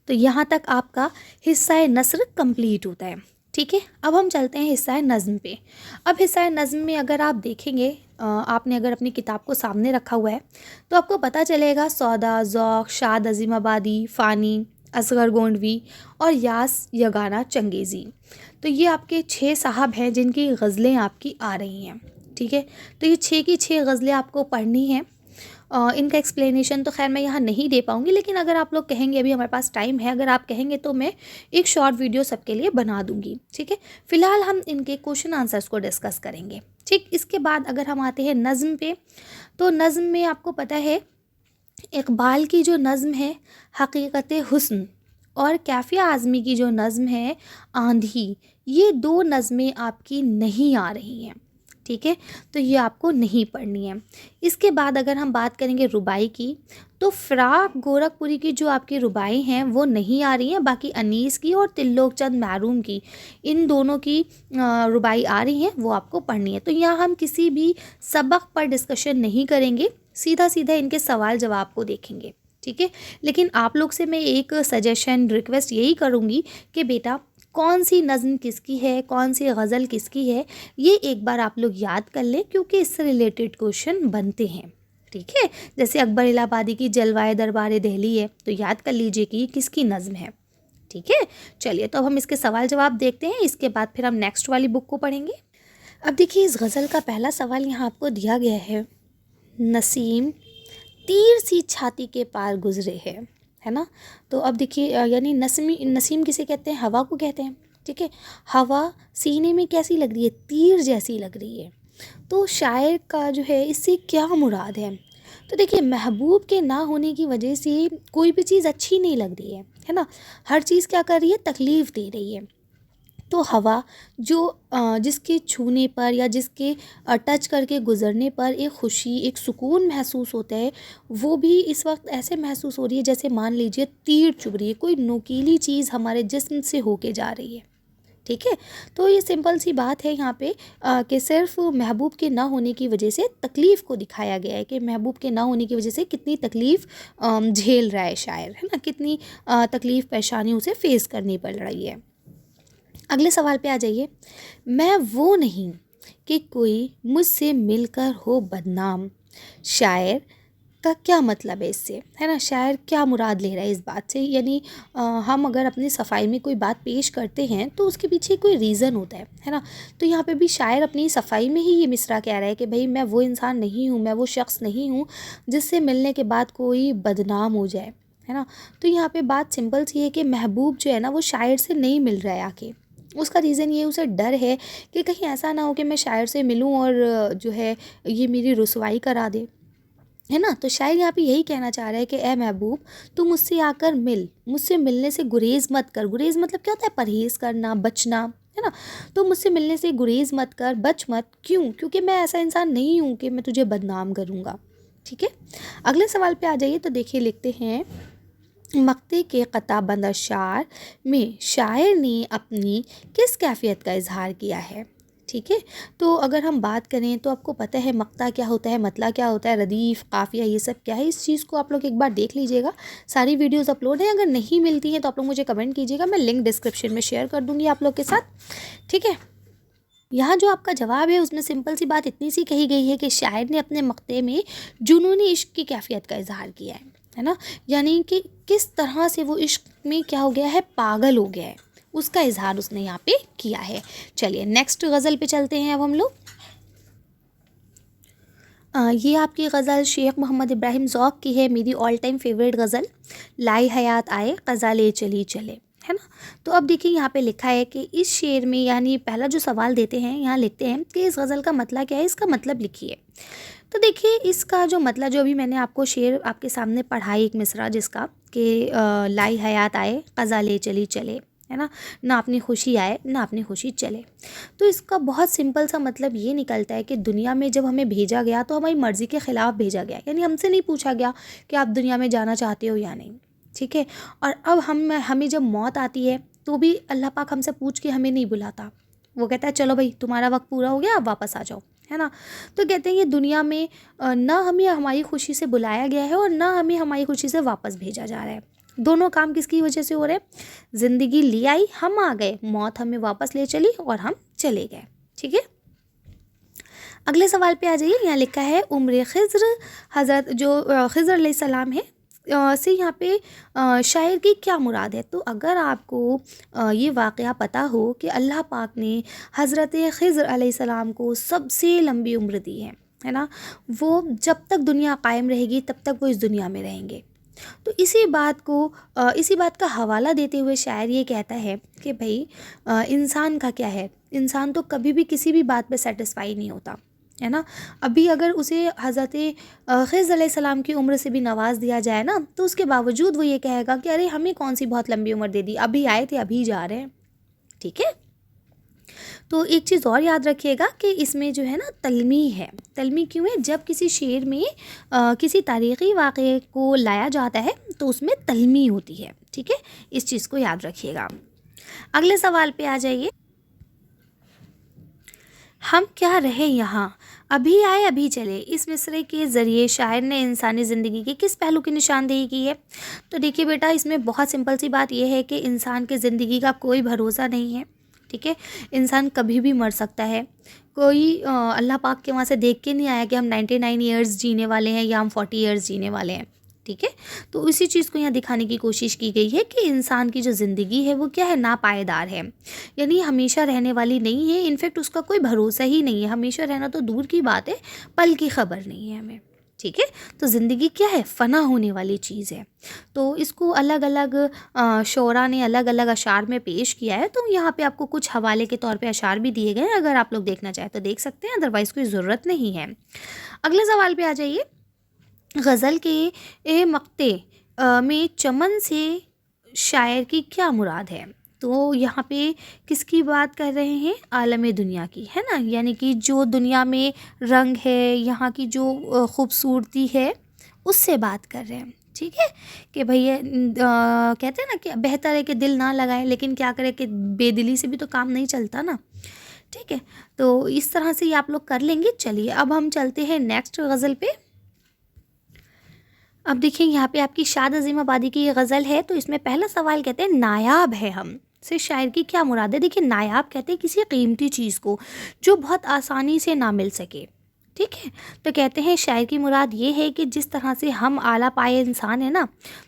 तो यहाँ तक आपका हिस्सा नस्र कंप्लीट होता है, ठीक है। अब हम चलते हैं हिस्सा नज़्म पे। अब हिस्सा नज़्म में अगर आप देखेंगे, आपने अगर अपनी किताब को सामने रखा हुआ है तो आपको पता चलेगा सौदा, ज़ौक़, शाद अज़ीमाबादी, फ़ानी, असगर गोंडवी और यास यगाना चंगेज़ी। तो ये आपके 6 साहब हैं जिनकी गज़लें आपकी आ रही हैं, ठीक है। तो ये 6 की 6 गज़लें आपको पढ़नी हैं। इनका एक्सप्लेनेशन तो खैर मैं यहाँ नहीं दे पाऊँगी, लेकिन अगर आप लोग कहेंगे, अभी हमारे पास टाइम है, अगर आप कहेंगे तो मैं एक शॉर्ट वीडियो सबके लिए बना दूँगी, ठीक है। फ़िलहाल हम इनके क्वेश्चन आंसर्स को डिस्कस करेंगे, ठीक। इसके बाद अगर हम आते हैं नज़्म पे, तो नज़्म में आपको पता है इक़बाल की जो नज़्म है हकीकत हुस्न और काफ़िया आज़मी की जो नज़्म है आंधी, ये 2 नज़में आपकी नहीं आ रही हैं, ठीक है। तो ये आपको नहीं पढ़नी है। इसके बाद अगर हम बात करेंगे रुबाई की, तो फ़राक़ गोरखपुरी की जो आपकी रुबाई हैं वो नहीं आ रही हैं, बाकी अनीस की और तिल्लोक चंद महरूम की, इन दोनों की रुबाई आ रही हैं, वो आपको पढ़नी है। तो यहाँ हम किसी भी सबक पर डिस्कशन नहीं करेंगे, सीधा सीधा इनके सवाल जवाब को देखेंगे, ठीक है। लेकिन आप लोग से मैं एक सजेशन रिक्वेस्ट यही करूँगी कि बेटा कौन सी नज़्म किसकी है, कौन सी गज़ल किसकी है, ये एक बार आप लोग याद कर लें, क्योंकि इससे रिलेटेड क्वेश्चन बनते हैं, ठीक है। जैसे अकबर इलाहाबादी की जलवाए दरबार दिल्ली है, तो याद कर लीजिए कि ये किसकी नज़्म है, ठीक है। चलिए, तो अब हम इसके सवाल जवाब देखते हैं, इसके बाद फिर हम नेक्स्ट वाली बुक को पढ़ेंगे। अब देखिए, इस गज़ल का पहला सवाल यहाँ आपको दिया गया है, नसीम तीर सी छाती के पार गुजरे है ना। तो अब देखिए, यानी नसीम किसे कहते हैं, हवा को कहते हैं, ठीक है। हवा सीने में कैसी लग रही है, तीर जैसी लग रही है। तो शायर का जो है इससे क्या मुराद है, तो देखिए महबूब के ना होने की वजह से कोई भी चीज़ अच्छी नहीं लग रही है ना। हर चीज़ क्या कर रही है, तकलीफ़ दे रही है। तो हवा जो जिसके छूने पर या जिसके टच करके गुज़रने पर एक ख़ुशी, एक सुकून महसूस होता है, वो भी इस वक्त ऐसे महसूस हो रही है जैसे मान लीजिए तीर चुभ रही है, कोई नुकीली चीज़ हमारे जिस्म से होके जा रही है, ठीक है। तो ये सिंपल सी बात है यहाँ पे कि सिर्फ महबूब के ना होने की वजह से तकलीफ़ को दिखाया गया है कि महबूब के ना होने की वजह से कितनी तकलीफ़ झेल रहा है शायर, है ना, कितनी तकलीफ़ परेशानी उसे फ़ेस करनी पड़ रही है। अगले सवाल पे आ जाइए। मैं वो नहीं कि कोई मुझसे मिलकर हो बदनाम, शायर का क्या मतलब है इससे, है ना। शायर क्या मुराद ले रहा है इस बात से, यानी हम अगर अपनी सफाई में कोई बात पेश करते हैं तो उसके पीछे कोई रीज़न होता है ना। तो यहाँ पे भी शायर अपनी सफाई में ही ये मिसरा कह रहा है कि भाई मैं वो इंसान नहीं हूँ, मैं वो शख्स नहीं हूँ जिससे मिलने के बाद कोई बदनाम हो जाए, है ना। तो यहाँ पे बात सिंपल सी है कि महबूब जो है ना वो शायर से नहीं मिल रहा है आके। उसका रीज़न ये, उसे डर है कि कहीं ऐसा ना हो कि मैं शायर से मिलूं और जो है ये मेरी रुसवाई करा दे, है ना। तो शायर यहाँ पे यही कहना चाह रहा है कि ए महबूब, तू मुझसे आकर मिल, मुझसे मिलने से गुरेज़ मत कर। गुरेज़ मतलब क्या होता है, परहेज़ करना, बचना, है ना। तो मुझसे मिलने से गुरेज़ मत कर, बच मत। क्यों? क्योंकि मैं ऐसा इंसान नहीं हूँ कि मैं तुझे बदनाम करूँगा, ठीक है। अगले सवाल पे आ जाइए। तो देखिए लिखते हैं, मक्ते के क़ताबंद अशार में शायर ने अपनी किस कैफ़ियत का इजहार किया है, ठीक है। तो अगर हम बात करें तो आपको पता है मक्ता क्या होता है, मतला क्या होता है, रदीफ़, काफ़िया, ये सब क्या है। इस चीज़ को आप लोग एक बार देख लीजिएगा, सारी वीडियोस अपलोड हैं। अगर नहीं मिलती हैं तो आप लोग मुझे कमेंट कीजिएगा, मैं लिंक डिस्क्रिप्शन में शेयर कर दूँगी आप लोग के साथ, ठीक है। यहाँ जो आपका जवाब है उसमें सिंपल सी बात इतनी सी कही गई है कि शायर ने अपने मक्ते में जुनूनी इश्क की कैफ़ियत का इजहार किया है ना। यानी कि किस तरह से वो इश्क में क्या हो गया है, पागल हो गया है, उसका इजहार उसने यहाँ पे किया है। चलिए नेक्स्ट गज़ल पे चलते हैं अब हम लोग। ये आपकी गज़ल शेख मोहम्मद इब्राहिम ज़ौक़ की है, मेरी ऑल टाइम फेवरेट गज़ल, लाई हयात आए क़ज़ा ले चली चले, है ना। तो अब देखिए यहाँ पे लिखा है कि इस शेर में, यानी पहला जो सवाल देते हैं यहाँ लिखते हैं कि इस गज़ल का मतलब क्या है, इसका मतलब लिखिए। तो देखिए इसका जो मतलब, जो अभी मैंने आपको शेर आपके सामने पढ़ाई, एक मिसरा जिसका कि लाई हयात आए क़ज़ा ले चली चले, है ना अपनी खुशी आए ना अपनी खुशी चले। तो इसका बहुत सिंपल सा मतलब ये निकलता है कि दुनिया में जब हमें भेजा गया तो हमारी मर्ज़ी के ख़िलाफ़ भेजा गया, यानी हमसे नहीं पूछा गया कि आप दुनिया में जाना चाहते हो या नहीं, ठीक है। और अब हमें जब मौत आती है तो भी अल्लाह पाक हमसे पूछ के हमें नहीं बुलाता, वो कहता है चलो भाई तुम्हारा वक्त पूरा हो गया, अब वापस आ जाओ, है ना। तो कहते हैं ये दुनिया में ना हमें हमारी खुशी से बुलाया गया है और ना हमें हमारी खुशी से वापस भेजा जा रहा है। दोनों काम किसकी वजह से हो रहे हैं? ज़िंदगी ले आई, हम आ गए, मौत हमें वापस ले चली और हम चले गए, ठीक है। अगले सवाल पे आ जाइए। यहाँ लिखा है उम्र खिज़्र, हज़रत जो खिज़्र अलैहिस्सलाम है से यहाँ पे शायर की क्या मुराद है। तो अगर आपको ये वाक़या पता हो कि अल्लाह पाक ने हज़रत खिज़्र अलैहिस्सलाम को सबसे लंबी उम्र दी है ना, वो जब तक दुनिया कायम रहेगी तब तक वो इस दुनिया में रहेंगे। तो इसी बात का हवाला देते हुए शायर ये कहता है कि भाई इंसान का क्या है, इंसान तो कभी भी किसी भी बात पे सेटिस्फाई नहीं होता, है ना। अभी अगर उसे हज़रत खिज़्र अलैहिस्सलाम की उम्र से भी नवाज दिया जाए ना, तो उसके बावजूद वो ये कहेगा कि अरे हमें कौन सी बहुत लंबी उम्र दे दी, अभी आए थे अभी जा रहे हैं, ठीक है। तो एक चीज़ और याद रखिएगा कि इसमें जो है ना तलमी है। तलमी क्यों है? जब किसी शेर में किसी तारीख़ी वाक़े को लाया जाता है तो उसमें तलमी होती है, ठीक है। इस चीज़ को याद रखिएगा। अगले सवाल पे आ जाइए। हम क्या रहे यहाँ, अभी आए अभी चले, इस मिसरे के ज़रिए शायर ने इंसानी ज़िंदगी के किस पहलू की निशानदेही की है? तो देखिए बेटा, इसमें बहुत सिंपल सी बात यह है कि इंसान की ज़िंदगी का कोई भरोसा नहीं है, ठीक है। इंसान कभी भी मर सकता है। कोई अल्लाह पाक के वहाँ से देख के नहीं आया कि हम 99 ईयर्स जीने वाले हैं या हम 40 ईयर्स जीने वाले हैं, ठीक है। तो इसी चीज़ को यहाँ दिखाने की कोशिश की गई है कि इंसान की जो ज़िंदगी है वो क्या है, नापायदार है, यानी हमेशा रहने वाली नहीं है। इनफैक्ट उसका कोई भरोसा ही नहीं है, हमेशा रहना तो दूर की बात है, पल की खबर नहीं है हमें, ठीक है। तो ज़िंदगी क्या है, फ़ना होने वाली चीज़ है। तो इसको अलग अलग शोरा ने अलग अलग अशार में पेश किया है। तो यहाँ पे आपको कुछ हवाले के तौर पे अशार भी दिए गए हैं, अगर आप लोग देखना चाहें तो देख सकते हैं, अदरवाइज़ कोई ज़रूरत नहीं है। अगले सवाल पे आ जाइए। गज़ल के मक्ते में चमन से शायर की क्या मुराद है? तो यहाँ पे किसकी बात कर रहे हैं? आलम दुनिया की, है ना, यानी कि जो दुनिया में रंग है, यहाँ की जो खूबसूरती है, उससे बात कर रहे हैं, ठीक है। कि भैया कहते हैं ना कि बेहतर है कि दिल ना लगाएं, लेकिन क्या करें कि बेदिली से भी तो काम नहीं चलता ना, ठीक है। तो इस तरह से ये आप लोग कर लेंगे। चलिए अब हम चलते हैं नेक्स्ट गज़ल पे। अब देखिए यहाँ पे आपकी शाद अज़ीम आबादी की ये गज़ल है। तो इसमें पहला सवाल कहते हैं नायाब है हम से शायर की क्या मुराद है। देखिए नायाब कहते हैं किसी कीमती चीज़ को जो बहुत आसानी से ना मिल सके, ठीक है। तो कहते हैं शायर की मुराद ये है कि जिस तरह से हम आला पाए इंसान है ना,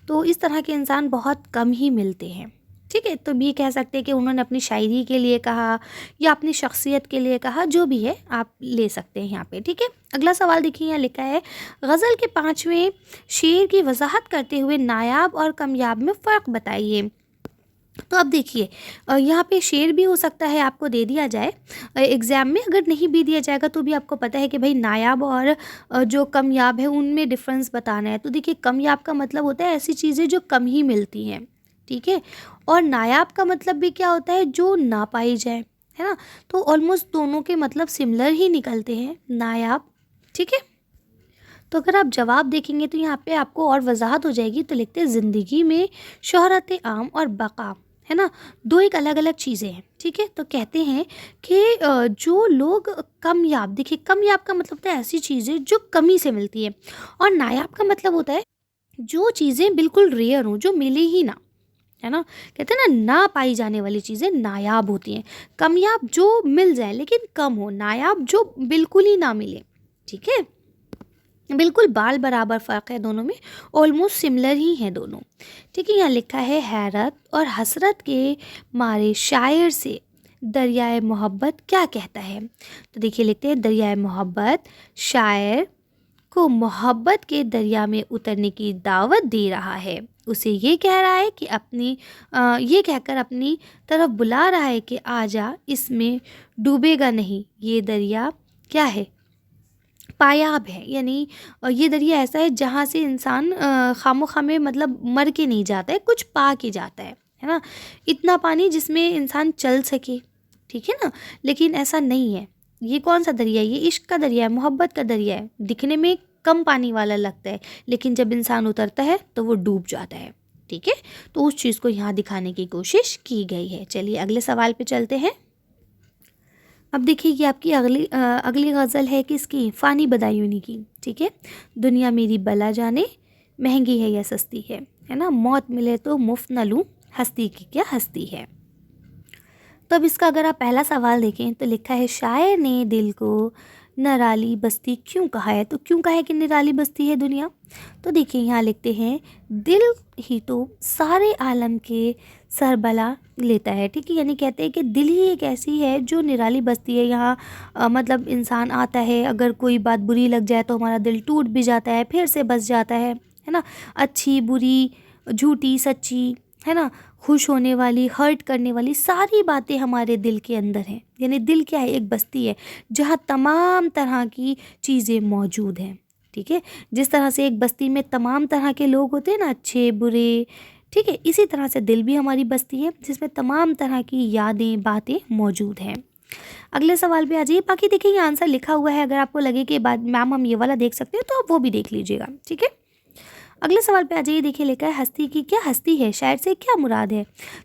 तो इस तरह के इंसान बहुत कम ही मिलते हैं, ठीक है। तो भी कह सकते हैं कि उन्होंने अपनी शायरी के लिए कहा या अपनी शख्सियत के लिए कहा, जो भी है आप ले सकते हैं यहाँ पे, ठीक है। अगला सवाल देखिए, यहाँ लिखा है गज़ल के 5वें शेर की वजाहत करते हुए नायाब और कामयाब में फ़र्क बताइए। तो अब देखिए यहाँ पे शेर भी हो सकता है आपको दे दिया जाए एग्ज़ाम में, अगर नहीं भी दिया जाएगा तो भी आपको पता है कि भाई नायाब और जो कामयाब है उनमें डिफरेंस बताना है। तो देखिए कामयाब का मतलब होता है ऐसी चीज़ें जो कम ही मिलती हैं, ठीक है। और नायाब का मतलब भी क्या होता है, जो ना पाई जाए, है ना। तो ऑलमोस्ट दोनों के मतलब सिमिलर ही निकलते हैं, नायाब, ठीक है। तो अगर आप जवाब देखेंगे तो यहाँ पे आपको और वजाहत हो जाएगी। तो लिखते हैं ज़िंदगी में शोहरत आम और बका, है ना, दो एक अलग अलग चीज़ें हैं, ठीक है। तो कहते हैं कि जो लोग कामयाब, देखिए कामयाब का मतलब होता है ऐसी चीज़ें जो कमी से मिलती है, और नायाब का मतलब होता है जो चीज़ें बिल्कुल रेयर हों, जो मिले ही ना, है ना। कहते हैं ना पाई जाने वाली चीज़ें नायाब होती हैं। कामयाब जो मिल जाए लेकिन कम हो, नायाब जो बिल्कुल ही ना मिले, ठीक है। बिल्कुल बाल बराबर फ़र्क है दोनों में, ऑलमोस्ट सिमिलर ही हैं दोनों, ठीक है। यहाँ लिखा है हैरत और हसरत के मारे शायर से दरियाए मोहब्बत क्या कहता है। तो देखिए लिखते हैं दरियाए मोहब्बत शायर को मोहब्बत के दरिया में उतरने की दावत दे रहा है। उसे ये कह रहा है कि ये कहकर अपनी तरफ बुला रहा है कि आजा, इसमें डूबेगा नहीं, ये दरिया क्या है, पायाब है। यानी ये दरिया ऐसा है जहाँ से इंसान खामोखा में मतलब मर के नहीं जाता है, कुछ पा के जाता है है ना, इतना पानी जिसमें इंसान चल सके, ठीक है ना। लेकिन ऐसा नहीं है। ये कौन सा दरिया है? ये इश्क का दरिया है, मोहब्बत का दरिया है। दिखने में कम पानी वाला लगता है, लेकिन जब इंसान उतरता है तो वो डूब जाता है, ठीक है। तो उस चीज़ को यहाँ दिखाने की कोशिश की गई है। चलिए अगले सवाल पे चलते हैं। अब देखिए कि आपकी अगली गज़ल है किसकी? फ़ानी बदायूनी की, ठीक है। दुनिया मेरी बला जाने, महंगी है या सस्ती है ना। मौत मिले तो मुफ्त न लूँ, हस्ती की क्या हस्ती है। तो अब इसका अगर आप पहला सवाल देखें तो लिखा है, शायर ने दिल को निराली बस्ती क्यों कहा है। तो क्यों कहा है कि निराली बस्ती है दुनिया? तो देखिए यहाँ लिखते हैं, दिल ही तो सारे आलम के सरबला लेता है, ठीक है। यानी कहते हैं कि दिल ही एक ऐसी है जो निराली बस्ती है। यहाँ मतलब इंसान आता है, अगर कोई बात बुरी लग जाए तो हमारा दिल टूट भी जाता है, फिर से बस जाता है ना। अच्छी बुरी, झूठी सच्ची, है ना, खुश होने वाली, हर्ट करने वाली सारी बातें हमारे दिल के अंदर हैं। यानी दिल क्या है? एक बस्ती है जहाँ तमाम तरह की चीज़ें मौजूद हैं, ठीक है। जिस तरह से एक बस्ती में तमाम तरह के लोग होते हैं ना, अच्छे बुरे, ठीक है, इसी तरह से दिल भी हमारी बस्ती है जिसमें तमाम तरह की यादें, बातें मौजूद हैं। अगले सवाल पे आ जाइए। बाकी देखिए ये आंसर लिखा हुआ है, अगर आपको लगे कि बाद मैम हम ये वाला देख सकते हैं तो आप वो भी देख लीजिएगा, ठीक है। अगले सवाल पे आ जाइए। देखिए लिखा है, हस्ती की क्या हस्ती है, शायर से क्या मुराद है।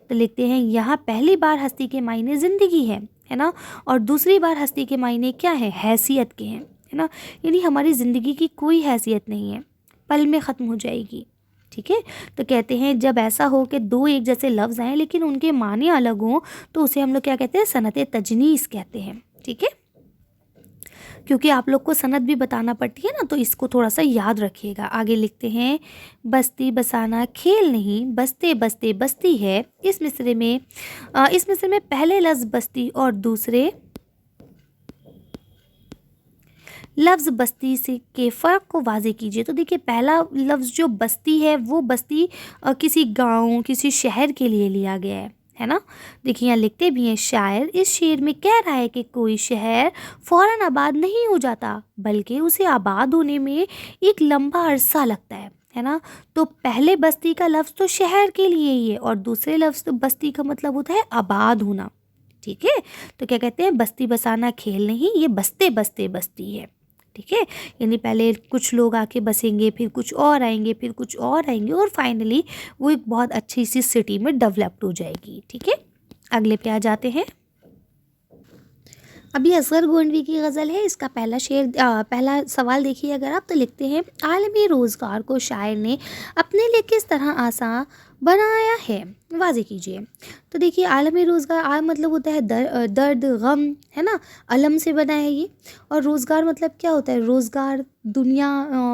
तो लिखते हैं, यहाँ पहली बार हस्ती के मायने ज़िंदगी है ना, और दूसरी बार हस्ती के मायने क्या है? हैसियत के हैं, है ना। यानी हमारी ज़िंदगी की कोई हैसियत नहीं है, पल में ख़त्म हो जाएगी, ठीक है। तो कहते हैं जब ऐसा हो कि दो एक जैसे लफ्ज़ आएँ लेकिन उनके माने अलग हों तो उसे हम लोग क्या कहते हैं? सनत तजनीस कहते हैं, ठीक है। क्योंकि आप लोग को सनद भी बताना पड़ती है ना, तो इसको थोड़ा सा याद रखिएगा। आगे लिखते हैं, बस्ती बसाना खेल नहीं, बसते बसते बस्ती है। इस मिसरे में पहले लफ्ज़ बस्ती और दूसरे लफ्ज़ बस्ती से के फ़र्क को वाज़े कीजिए। तो देखिए पहला लफ्ज़ जो बस्ती है वो बस्ती किसी गांव, किसी शहर के लिए लिया गया है ना। देखिए यहाँ लिखते भी हैं, शायर इस शेर में कह रहा है कि कोई शहर फ़ौरन आबाद नहीं हो जाता, बल्कि उसे आबाद होने में एक लंबा अरसा लगता है ना। तो पहले बस्ती का लफ्ज़ तो शहर के लिए ही है और दूसरे लफ्ज़ तो बस्ती का मतलब होता है आबाद होना, ठीक है। तो क्या कहते हैं? बस्ती बसाना खेल नहीं, ये बसते बसते बस्ती है, ठीक है। यानी पहले कुछ लोग आके बसेंगे, फिर कुछ और आएंगे, फिर कुछ और आएंगे और फाइनली वो एक बहुत अच्छी सी सिटी में डेवलप्ड हो जाएगी, ठीक है। अगले पे आ जाते हैं। अभी असगर गोंडवी की गज़ल है। इसका पहला सवाल देखिए अगर आप, तो लिखते हैं, आलमी रोज़गार को शायर ने अपने लिए किस तरह आसान बनाया है, वाज़े कीजिए। तो देखिए आलमी रोज़गार मतलब होता है दर्द गम, है ना, अलम से बना है ये। और रोज़गार मतलब क्या होता है? रोज़गार, दुनिया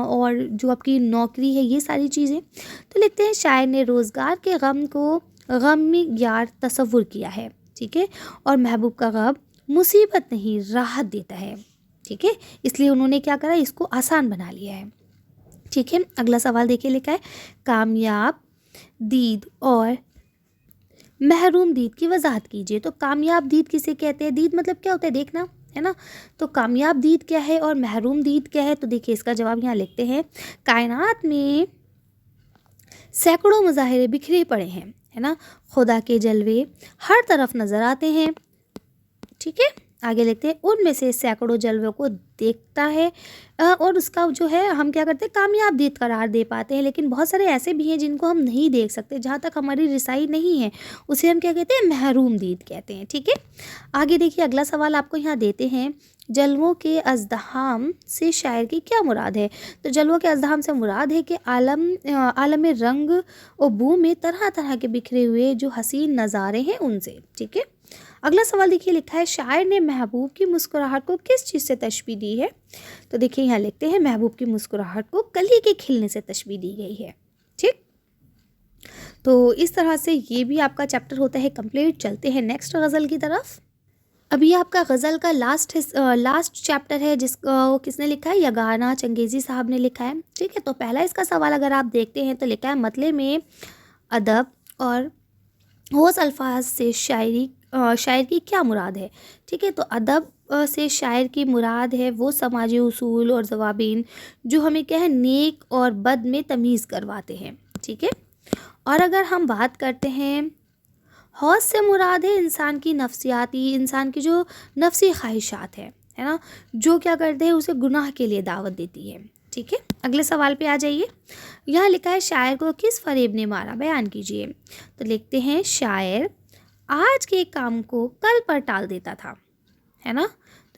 और जो आपकी नौकरी है, ये सारी चीज़ें। तो लिखते हैं, शायर ने रोज़गार के गम को गम यार तसव्वुर किया है, ठीक है। और महबूब का गम मुसीबत नहीं राहत देता है, ठीक है। इसलिए उन्होंने क्या करा? इसको आसान बना लिया है, ठीक है। अगला सवाल देखिए लिखा है, कामयाब दीद और महरूम दीद की वजाहत कीजिए। तो कामयाब दीद किसे कहते हैं? दीद मतलब क्या होता है? देखना, है ना। तो कामयाब दीद क्या है और महरूम दीद क्या है? तो देखिए इसका जवाब यहाँ लिखते हैं, कायनात में सैकड़ों मुजाहिरे बिखरे पड़े हैं, है ना। खुदा के जलवे हर तरफ नज़र आते हैं, ठीक है। आगे लिखते हैं, उनमें से सैकड़ों जलवों को देखता है और उसका जो है हम क्या करते हैं? कामयाब दीद करार दे पाते हैं। लेकिन बहुत सारे ऐसे भी हैं जिनको हम नहीं देख सकते, जहाँ तक हमारी रिसाई नहीं है, उसे हम क्या कहते हैं? महरूम दीद कहते हैं, ठीक है। आगे देखिए अगला सवाल आपको यहाँ देते हैं, जलवों के अज़दहाम से शायर की क्या मुराद है। तो जलवों के अज़दहाम से मुराद है कि आलम रंग और बू में तरह तरह के बिखरे हुए जो हसीन नज़ारे हैं उनसे, ठीक है। अगला सवाल देखिए लिखा है, शायर ने महबूब की मुस्कुराहट को किस चीज़ से तशबीह दी है। तो देखिए यहाँ लिखते हैं, महबूब की मुस्कुराहट को कली के खिलने से तशबीह दी गई है, ठीक। तो इस तरह से ये भी आपका चैप्टर होता है कंप्लीट। चलते हैं नेक्स्ट गज़ल की तरफ। अभी आपका गज़ल का लास्ट चैप्टर है जिसको किसने लिखा है? यगाना चंगेज़ी साहब ने लिखा है, ठीक है। तो पहला इसका सवाल अगर आप देखते हैं तो लिखा है, मतले में अदब और होश अल्फाज से शायर की क्या मुराद है, ठीक है। तो अदब से शायर की मुराद है वो समाजी उसूल और ज़वाबीन जो हमें क्या है? नेक और बद में तमीज़ करवाते हैं, ठीक है। और अगर हम बात करते हैं हौस से मुराद है इंसान की नफ्सियाती, इंसान की जो नफ्सी ख्वाहिशात है ना, जो क्या करते हैं उसे गुनाह के लिए दावत देती है। ठीक है, अगले सवाल पे आ जाइए। यहाँ लिखा है शायर को किस फरेब ने मारा, बयान कीजिए। तो लिखते हैं शायर आज के काम को कल पर टाल देता था, है ना।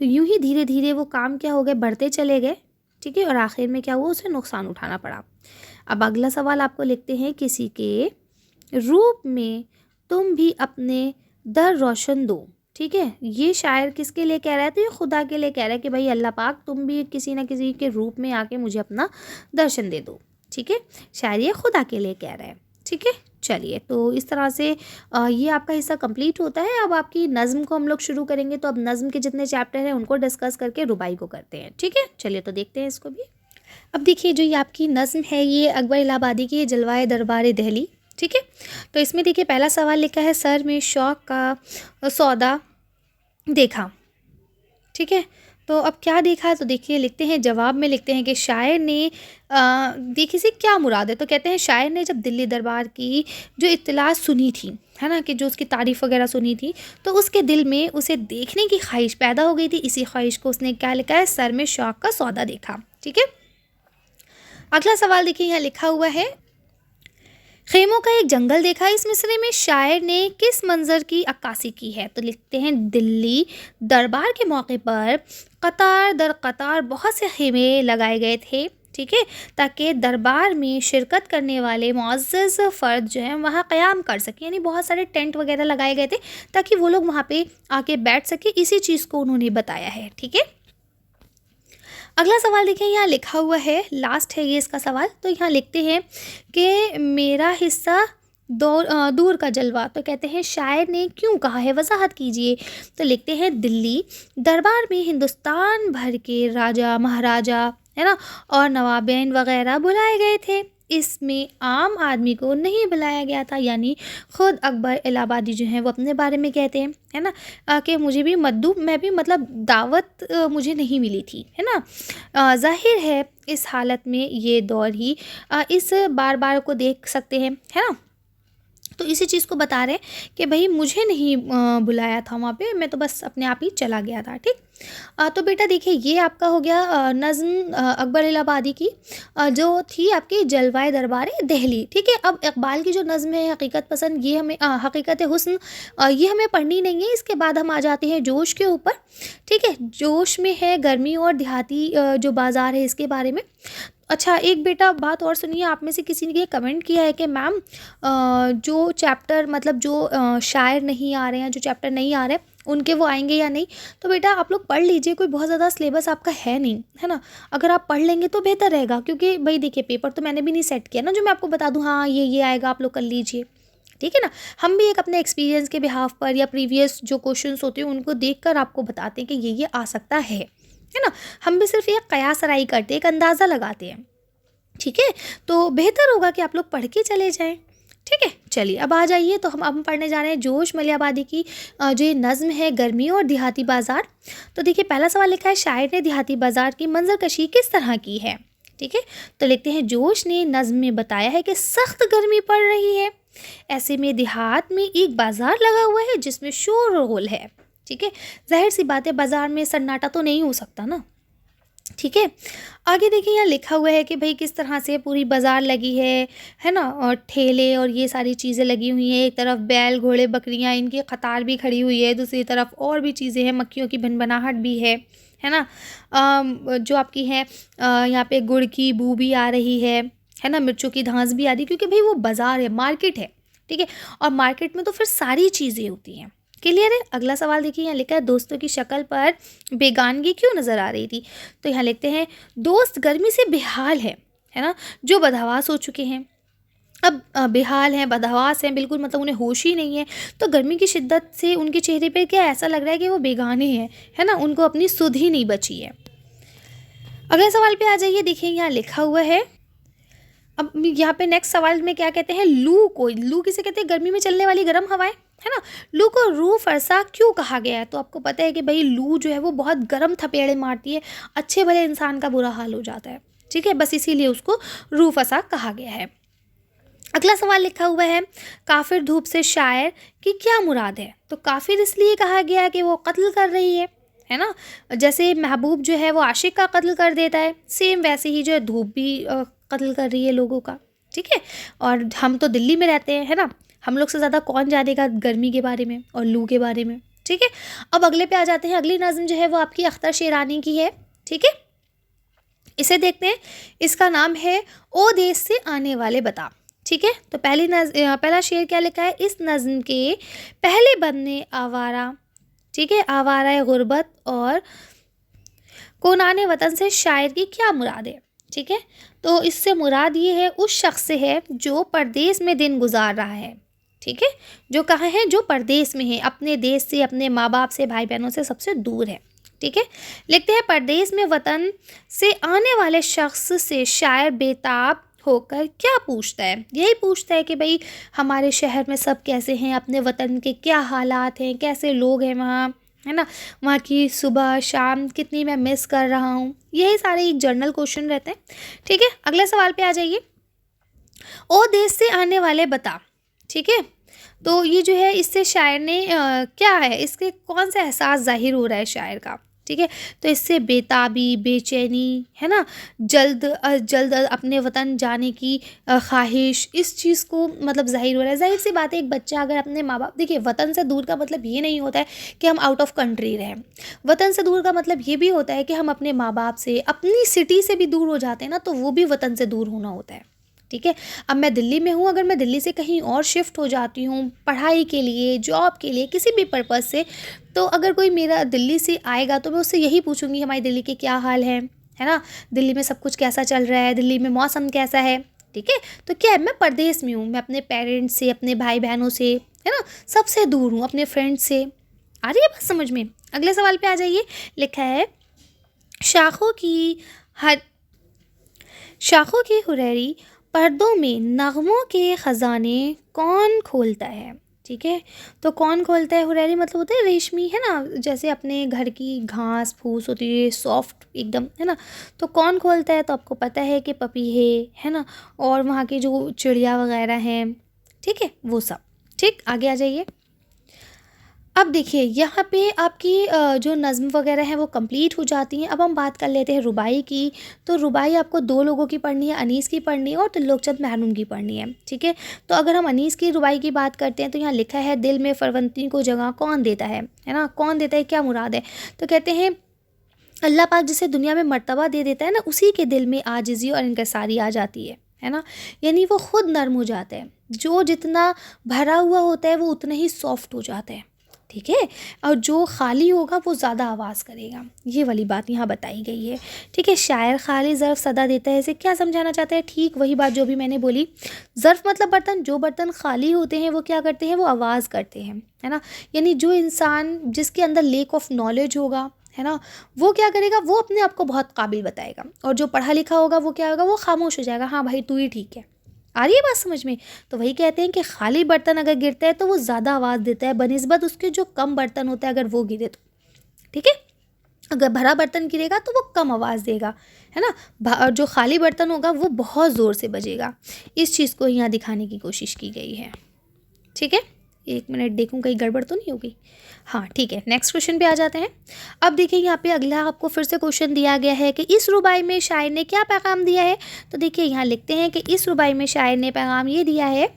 तो यूं ही धीरे धीरे वो काम क्या हो गए, बढ़ते चले गए। ठीक है, और आखिर में क्या हुआ, उसे नुकसान उठाना पड़ा। अब अगला सवाल आपको लिखते हैं, किसी के रूप में तुम भी अपने दर रोशन दो। ठीक है, ये शायर किसके लिए कह रहा है, तो ये खुदा के लिए कह रहा है कि भाई अल्लाह पाक तुम भी किसी ना किसी के रूप में आके मुझे अपना दर्शन दे दो। ठीक है, शायर ये खुदा के लिए कह रहा है। ठीक है, चलिए, तो इस तरह से ये आपका हिस्सा कंप्लीट होता है। अब आपकी नज़्म को हम लोग शुरू करेंगे, तो अब नज़्म के जितने चैप्टर हैं उनको डिस्कस करके रुबाई को करते हैं। ठीक है, चलिए तो देखते हैं इसको भी। अब देखिए, जो ये आपकी नज़्म है ये अकबर इलाहाबादी की जलवाए दरबार दिल्ली। ठीक है, तो इसमें देखिए पहला सवाल लिखा है, सर में शौक़ का सौदा देखा। ठीक है, तो अब क्या देखा है, तो देखिए लिखते हैं, जवाब में लिखते हैं कि शायर ने देखिए से क्या मुराद है। तो कहते हैं शायर ने जब दिल्ली दरबार की जो इत्तला सुनी थी, है ना, कि जो उसकी तारीफ़ वगैरह सुनी थी, तो उसके दिल में उसे देखने की ख्वाहिश पैदा हो गई थी। इसी ख्वाहिश को उसने क्या लिखा है, सर में शौक़ का सौदा देखा। ठीक है, अगला सवाल देखिए, यहाँ लिखा हुआ है, खेमों का एक जंगल देखा। इस मिसरे में शायर ने किस मंजर की अक्कासी की है। तो लिखते हैं, दिल्ली दरबार के मौके पर कतार दर कतार बहुत से खेमे लगाए गए थे। ठीक है, ताकि दरबार में शिरकत करने वाले मुअज़्ज़ज़ फ़र्द जो हैं वहाँ क़याम कर सकें, यानी बहुत सारे टेंट वगैरह लगाए गए थे ताकि वो लोग वहाँ पे आके बैठ सके। इसी चीज़ को उन्होंने बताया है। ठीक है, अगला सवाल देखिए, यहाँ लिखा हुआ है, लास्ट है ये इसका सवाल। तो यहाँ लिखते हैं कि मेरा हिस्सा दूर का जलवा। तो कहते हैं शायर ने क्यों कहा है, वजाहत कीजिए। तो लिखते हैं, दिल्ली दरबार में हिंदुस्तान भर के राजा महाराजा, है ना, और नवाबेन वगैरह बुलाए गए थे। इसमें आम आदमी को नहीं बुलाया गया था, यानी ख़ुद अकबर इलाहाबादी जो हैं वो अपने बारे में कहते हैं, है ना, कि मुझे भी मद्दू, मैं भी मतलब दावत मुझे नहीं मिली थी, है ना। ज़ाहिर है इस हालत में ये दौर ही इस बार बार को देख सकते हैं, है ना। तो इसी चीज़ को बता रहे हैं कि भाई मुझे नहीं बुलाया था वहाँ पे, मैं तो बस अपने आप ही चला गया था। ठीक, तो बेटा देखिए ये आपका हो गया नज़्म अकबर इलाहाबादी की जो थी आपकी जलवाए दरबार दिल्ली। ठीक है, अब इकबाल की जो नज़्म है हकीकत पसंद, ये हमें हकीकत हुस्न, ये हमें पढ़नी नहीं है। इसके बाद हम आ जाते हैं जोश के ऊपर। ठीक है, जोश में है गर्मी और देहाती जो बाज़ार है इसके बारे में। अच्छा, एक बेटा बात और सुनिए, आप में से किसी ने ये कमेंट किया है कि मैम जो चैप्टर मतलब जो शायर नहीं आ रहे हैं, जो चैप्टर नहीं आ रहे उनके वो आएंगे या नहीं। तो बेटा आप लोग पढ़ लीजिए, कोई बहुत ज़्यादा सिलेबस आपका है नहीं, है ना। अगर आप पढ़ लेंगे तो बेहतर रहेगा, क्योंकि भाई देखिए पेपर तो मैंने भी नहीं सेट किया ना जो मैं आपको बता दूँ हाँ ये आएगा आप लोग कर लीजिए। ठीक है ना, हम भी एक अपने एक्सपीरियंस के बिहाफ पर या प्रीवियस जो क्वेश्चंस होते हैं उनको देखकर आपको बताते हैं कि ये आ सकता है ना। हम भी सिर्फ एक कयास राई करते हैं, एक अंदाज़ा लगाते हैं। ठीक है, तो बेहतर होगा कि आप लोग पढ़ के चले जाएं। ठीक है, चलिए अब आ जाइए, तो हम पढ़ने जा रहे हैं जोश मलियाबादी की जो ये नज़्म है गर्मी और देहाती बाज़ार। तो देखिए पहला सवाल लिखा है, शायर ने देहाती बाज़ार की मंजर कशी किस तरह की है। ठीक है, तो लिखते हैं, जोश ने नज़्म में बताया है कि सख्त गर्मी पड़ रही है, ऐसे में देहात में एक बाज़ार लगा हुआ है जिसमें शोर और गुल है। ठीक है, जाहिर सी बात है बाज़ार में सन्नाटा तो नहीं हो सकता ना। ठीक है, आगे देखिए यहाँ लिखा हुआ है कि भाई किस तरह से पूरी बाज़ार लगी है ना, और ठेले और ये सारी चीज़ें लगी हुई हैं। एक तरफ बैल घोड़े बकरियाँ इनकी कतार भी खड़ी हुई है, दूसरी तरफ और भी चीज़ें हैं, मक्खियों की भनभनाहट भी है ना। जो आपकी है यहाँ पे गुड़ की बू भी आ रही है ना, मिर्चों की धांस भी आ रही है, क्योंकि भाई वो बाज़ार है, मार्केट है। ठीक है, और मार्केट में तो फिर सारी चीज़ें होती हैं। क्लियर है। अगला सवाल देखिए, यहाँ लिखा है, दोस्तों की शक्ल पर बेगानगी क्यों नज़र आ रही थी। तो यहाँ लिखते हैं, दोस्त गर्मी से बेहाल है ना, जो बदहवास हो चुके हैं। अब बेहाल हैं, बदहवास हैं, बिल्कुल मतलब उन्हें होश ही नहीं है। तो गर्मी की शिद्दत से उनके चेहरे पे क्या ऐसा लग रहा है कि वो बेगाने हैं, है ना, उनको अपनी सुध ही नहीं बची है। अगले सवाल पे आ जाइए, देखिए यहाँ लिखा हुआ है, अब यहाँ पे नेक्स्ट सवाल में क्या कहते हैं, लू किसे कहते हैं, गर्मी में चलने वाली गर्म हवाएं, है ना। लू को रू फरसा क्यों कहा गया है। तो आपको पता है कि भाई लू जो है वो बहुत गर्म थपेड़े मारती है, अच्छे भले इंसान का बुरा हाल हो जाता है। ठीक है, बस इसीलिए उसको रू फरसा कहा गया है। अगला सवाल लिखा हुआ है, काफिर धूप से शायर की क्या मुराद है? तो काफिर इसलिए कहा गया है कि वो कत्ल कर रही है ना। जैसे महबूब जो है वो आशिक का कत्ल कर देता है, सेम वैसे ही जो है धूप भी कत्ल कर रही है लोगों का। ठीक है, और हम तो दिल्ली में रहते हैं, है ना, हम लोग से ज़्यादा कौन जानेगा गर्मी के बारे में और लू के बारे में। ठीक है, अब अगले पे आ जाते हैं। अगली नज़म जो है वो आपकी अख्तर शेरानी की है। ठीक है, इसे देखते हैं। इसका नाम है ओ देश से आने वाले बता। ठीक है, तो पहला शेर क्या लिखा है, इस नज़्म के पहले बंद ने आवारा, ठीक है, आवारा गुर्बत और कोनाने वतन से शायर की क्या मुराद है? ठीक है, तो इससे मुराद ये है उस शख्स से है जो परदेश में दिन गुजार रहा है। ठीक है, जो कहाँ है, जो परदेश में है, अपने देश से, अपने माँ बाप से, भाई बहनों से सबसे दूर है। ठीक है, लिखते हैं, परदेश में वतन से आने वाले शख्स से शायर बेताब होकर क्या पूछता है? यही पूछता है कि भाई हमारे शहर में सब कैसे हैं, अपने वतन के क्या हालात हैं, कैसे लोग हैं वहाँ, है ना, वहाँ की सुबह शाम कितनी मैं मिस कर रहा हूँ। यही सारे एक जर्नल क्वेश्चन रहते हैं। ठीक है, अगले सवाल पे आ जाइए। ओ देश से आने वाले बता। ठीक है, तो ये जो है इससे शायर ने क्या है, इसके कौन सा एहसास जाहिर हो रहा है शायर का? ठीक है, तो इससे बेताबी, बेचैनी, है ना, जल्द अपने वतन जाने की ख्वाहिश, इस चीज़ को मतलब ज़ाहिर हो रहा है। ज़ाहिर सी बात है, एक बच्चा अगर अपने माँ बाप, देखिए वतन से दूर का मतलब ये नहीं होता है कि हम आउट ऑफ कंट्री रहें। वतन से दूर का मतलब ये भी होता है कि हम अपने माँ बाप से, अपनी सिटी से भी दूर हो जाते हैं ना, तो वो भी वतन से दूर होना होता है। ठीक है, अब मैं दिल्ली में हूँ, अगर मैं दिल्ली से कहीं और शिफ्ट हो जाती हूँ पढ़ाई के लिए, जॉब के लिए, किसी भी पर्पज़ से, तो अगर कोई मेरा दिल्ली से आएगा तो मैं उससे यही पूछूंगी हमारी दिल्ली के क्या हाल है ना, दिल्ली में सब कुछ कैसा चल रहा है, दिल्ली में मौसम कैसा है। ठीक है, तो क्या है, मैं परदेश में हूँ, मैं अपने पेरेंट्स से, अपने भाई बहनों से, है ना, सबसे दूर हूँ, अपने फ्रेंड्स से। आ रही है बात समझ में? अगले सवाल पे आ जाइए। लिखा है, शाखों की हर शाखों की हुरैरी पर्दों में नगमों के ख़जाने कौन खोलता है? ठीक है, तो कौन खोलता है, हुरैरी मतलब होता है रेशमी, है ना, जैसे अपने घर की घास फूस होती है सॉफ्ट एकदम, है ना, तो कौन खोलता है? तो आपको पता है कि पपीहे, है ना, और वहाँ की जो चिड़िया वगैरह हैं। ठीक है, वो सब। ठीक, आगे आ जाइए। अब देखिए यहाँ पे आपकी जो नज़्म वगैरह है वो कंप्लीट हो जाती हैं। अब हम बात कर लेते हैं रुबाई की। तो रुबाई आपको दो लोगों की पढ़नी है, अनीस की पढ़नी है और त्रिलोकचंद महरून की पढ़नी है। ठीक है, तो अगर हम अनीस की रुबाई की बात करते हैं तो यहाँ लिखा है, दिल में फरवंती को जगह कौन देता है ना, कौन देता है, क्या मुराद है? तो कहते हैं अल्लाह पाक जिसे दुनिया में मर्तबा दे देता है ना, उसी के दिल में आजिज़ी और इनकसारी आ जाती है ना, यानी वो खुद नर्म हो जाता है। जो जितना भरा हुआ होता है वो उतना ही सॉफ्ट हो जाता है। ठीक है, और जो खाली होगा वो ज़्यादा आवाज़ करेगा। ये वाली बात यहाँ बताई गई है। ठीक है, शायर खाली ज़र्फ़ सदा देता है, इसे क्या समझाना चाहता है? ठीक वही बात जो भी मैंने बोली। ज़र्फ़ मतलब बर्तन, जो बर्तन खाली होते हैं वो क्या करते हैं, वो आवाज़ करते हैं, है ना, यानी जो इंसान जिसके अंदर लेक ऑफ नॉलेज होगा, है ना, वो क्या करेगा, वो अपने आप को बहुत काबिल बताएगा, और जो पढ़ा लिखा होगा वो क्या होगा, वो खामोश हो जाएगा, हाँ भाई तू ही ठीक है। आ रही है बात समझ में? तो वही कहते हैं कि खाली बर्तन अगर गिरता है तो वो ज़्यादा आवाज़ देता है बनिस्बत उसके जो कम बर्तन होता है, अगर वो गिरे तो। ठीक है, अगर भरा बर्तन गिरेगा तो वो कम आवाज़ देगा, है ना, और जो खाली बर्तन होगा वो बहुत ज़ोर से बजेगा। इस चीज़ को यहाँ दिखाने की कोशिश की गई है। ठीक है, एक मिनट देखूं कहीं गड़बड़ तो नहीं हो गई। हाँ ठीक है, नेक्स्ट क्वेश्चन पे आ जाते हैं। अब देखिए यहाँ पे अगला आपको फिर से क्वेश्चन दिया गया है कि इस रुबाई में शायर ने क्या पैगाम दिया है। तो देखिए यहाँ लिखते हैं कि इस रुबाई में शायर ने पैगाम ये दिया है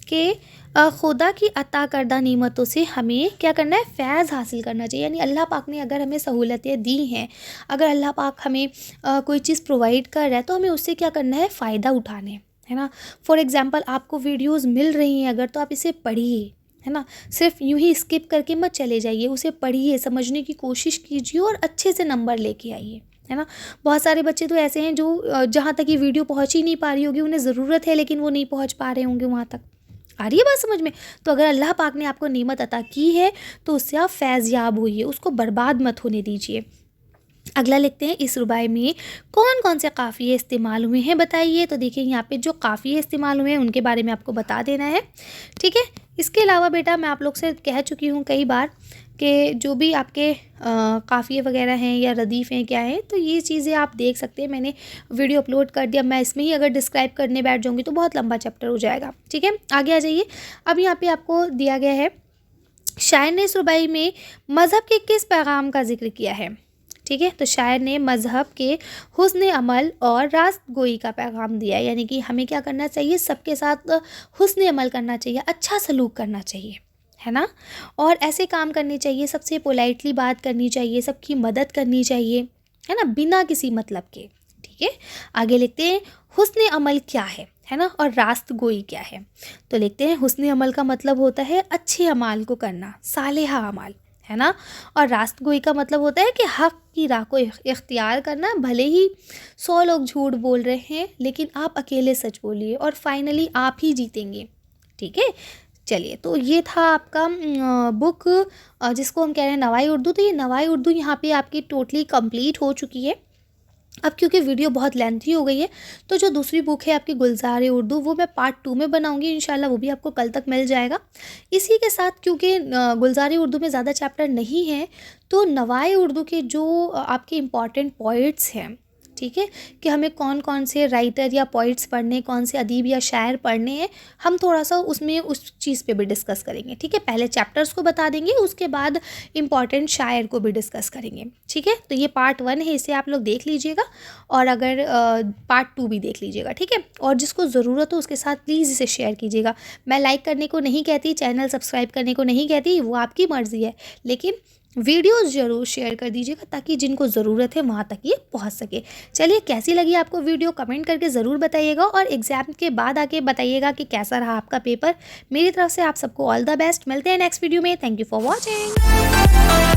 कि खुदा की अता करदा नेमतों से हमें क्या करना है, फैज़ हासिल करना चाहिए। यानी अल्लाह पाक ने अगर हमें सहूलतें दी हैं, अगर अल्लाह पाक हमें कोई चीज़ प्रोवाइड कर रहा है तो हमें उससे क्या करना है, फ़ायदा उठाने, है ना। फॉर एग्ज़ाम्पल आपको वीडियोज़ मिल रही हैं अगर, तो आप इसे पढ़िए, है ना, सिर्फ यूं ही स्किप करके मत चले जाइए, उसे पढ़िए, समझने की कोशिश कीजिए और अच्छे से नंबर लेके आइए, है ना। बहुत सारे बच्चे तो ऐसे हैं जो जहाँ तक ये वीडियो पहुँच ही नहीं पा रही होगी, उन्हें ज़रूरत है लेकिन वो नहीं पहुँच पा रहे होंगे वहाँ तक। आ रही है बात समझ में? तो अगर अल्लाह पाक ने आपको नेमत अता की है तो उससे आप फैज़ याब होइए, उसको बर्बाद मत होने दीजिए। अगला लिखते हैं, इस रुबाई में कौन कौन से काफ़िये इस्तेमाल हुए हैं बताइए। तो देखिए यहाँ पे जो काफ़िये इस्तेमाल हुए हैं उनके बारे में आपको बता देना है। ठीक है, इसके अलावा बेटा मैं आप लोग से कह चुकी हूँ कई बार कि जो भी आपके काफ़िए वगैरह हैं या रदीफ़ हैं क्या हैं, तो ये चीज़ें आप देख सकते हैं। मैंने वीडियो अपलोड कर दिया, मैं इसमें ही अगर डिस्क्राइब करने बैठ जाऊँगी तो बहुत लंबा चैप्टर हो जाएगा। ठीक है, आगे आ जाइए। अब यहाँ पे आपको दिया गया है, शायर ने इस रुबाई में मज़हब के किस पैगाम का जिक्र किया है। ठीक है, तो शायर ने मज़हब के हुस्न अमल और रास्त गोई का पैगाम दिया है, यानी कि हमें क्या करना चाहिए, सबके साथ हुस्न अमल करना चाहिए, अच्छा सलूक करना चाहिए, है ना। और ऐसे काम करने चाहिए, सबसे पोलाइटली बात करनी चाहिए, सबकी मदद करनी चाहिए, है ना, बिना किसी मतलब के। ठीक है, आगे लिखते हैं हुस्न अमल क्या है ना, और रास्त गोई क्या है। तो लिखते हैं हुस्न अमल का मतलब होता है अच्छे अमाल को करना, सालेहा अमाल, है ना। और रास्त गोई का मतलब होता है कि हक़ की राह को इख्तियार करना, भले ही 100 लोग झूठ बोल रहे हैं लेकिन आप अकेले सच बोलिए और फाइनली आप ही जीतेंगे। ठीक है, चलिए, तो ये था आपका बुक जिसको हम कह रहे हैं नवाई उर्दू। तो ये नवाई उर्दू यहाँ पे आपकी टोटली कंप्लीट हो चुकी है। अब क्योंकि वीडियो बहुत लेंथी हो गई है, तो जो दूसरी बुक है आपकी गुलजार उर्दू, वो मैं पार्ट 2 में बनाऊंगी इंशाल्लाह, वो भी आपको कल तक मिल जाएगा। इसी के साथ क्योंकि गुलजार उर्दू में ज़्यादा चैप्टर नहीं है, तो नवाए उर्दू के जो आपके इम्पॉर्टेंट पॉइंट्स हैं, ठीक है, कि हमें कौन कौन से राइटर या पॉइट्स पढ़ने, कौन से अदीब या शायर पढ़ने हैं, हम थोड़ा सा उसमें उस चीज़ पे भी डिस्कस करेंगे। ठीक है, पहले चैप्टर्स को बता देंगे, उसके बाद इम्पॉर्टेंट शायर को भी डिस्कस करेंगे। ठीक है, तो ये पार्ट 1 है, इसे आप लोग देख लीजिएगा, और अगर पार्ट 2 भी देख लीजिएगा। ठीक है, और जिसको ज़रूरत हो उसके साथ प्लीज़ इसे शेयर कीजिएगा। मैं लाइक करने को नहीं कहती, चैनल सब्सक्राइब करने को नहीं कहती, वो आपकी मर्ज़ी है, लेकिन वीडियोस ज़रूर शेयर कर दीजिएगा ताकि जिनको ज़रूरत है वहाँ तक ये पहुँच सके। चलिए, कैसी लगी आपको वीडियो कमेंट करके ज़रूर बताइएगा, और एग्ज़ाम के बाद आके बताइएगा कि कैसा रहा आपका पेपर। मेरी तरफ से आप सबको ऑल द बेस्ट। मिलते हैं नेक्स्ट वीडियो में। Thank you for watching.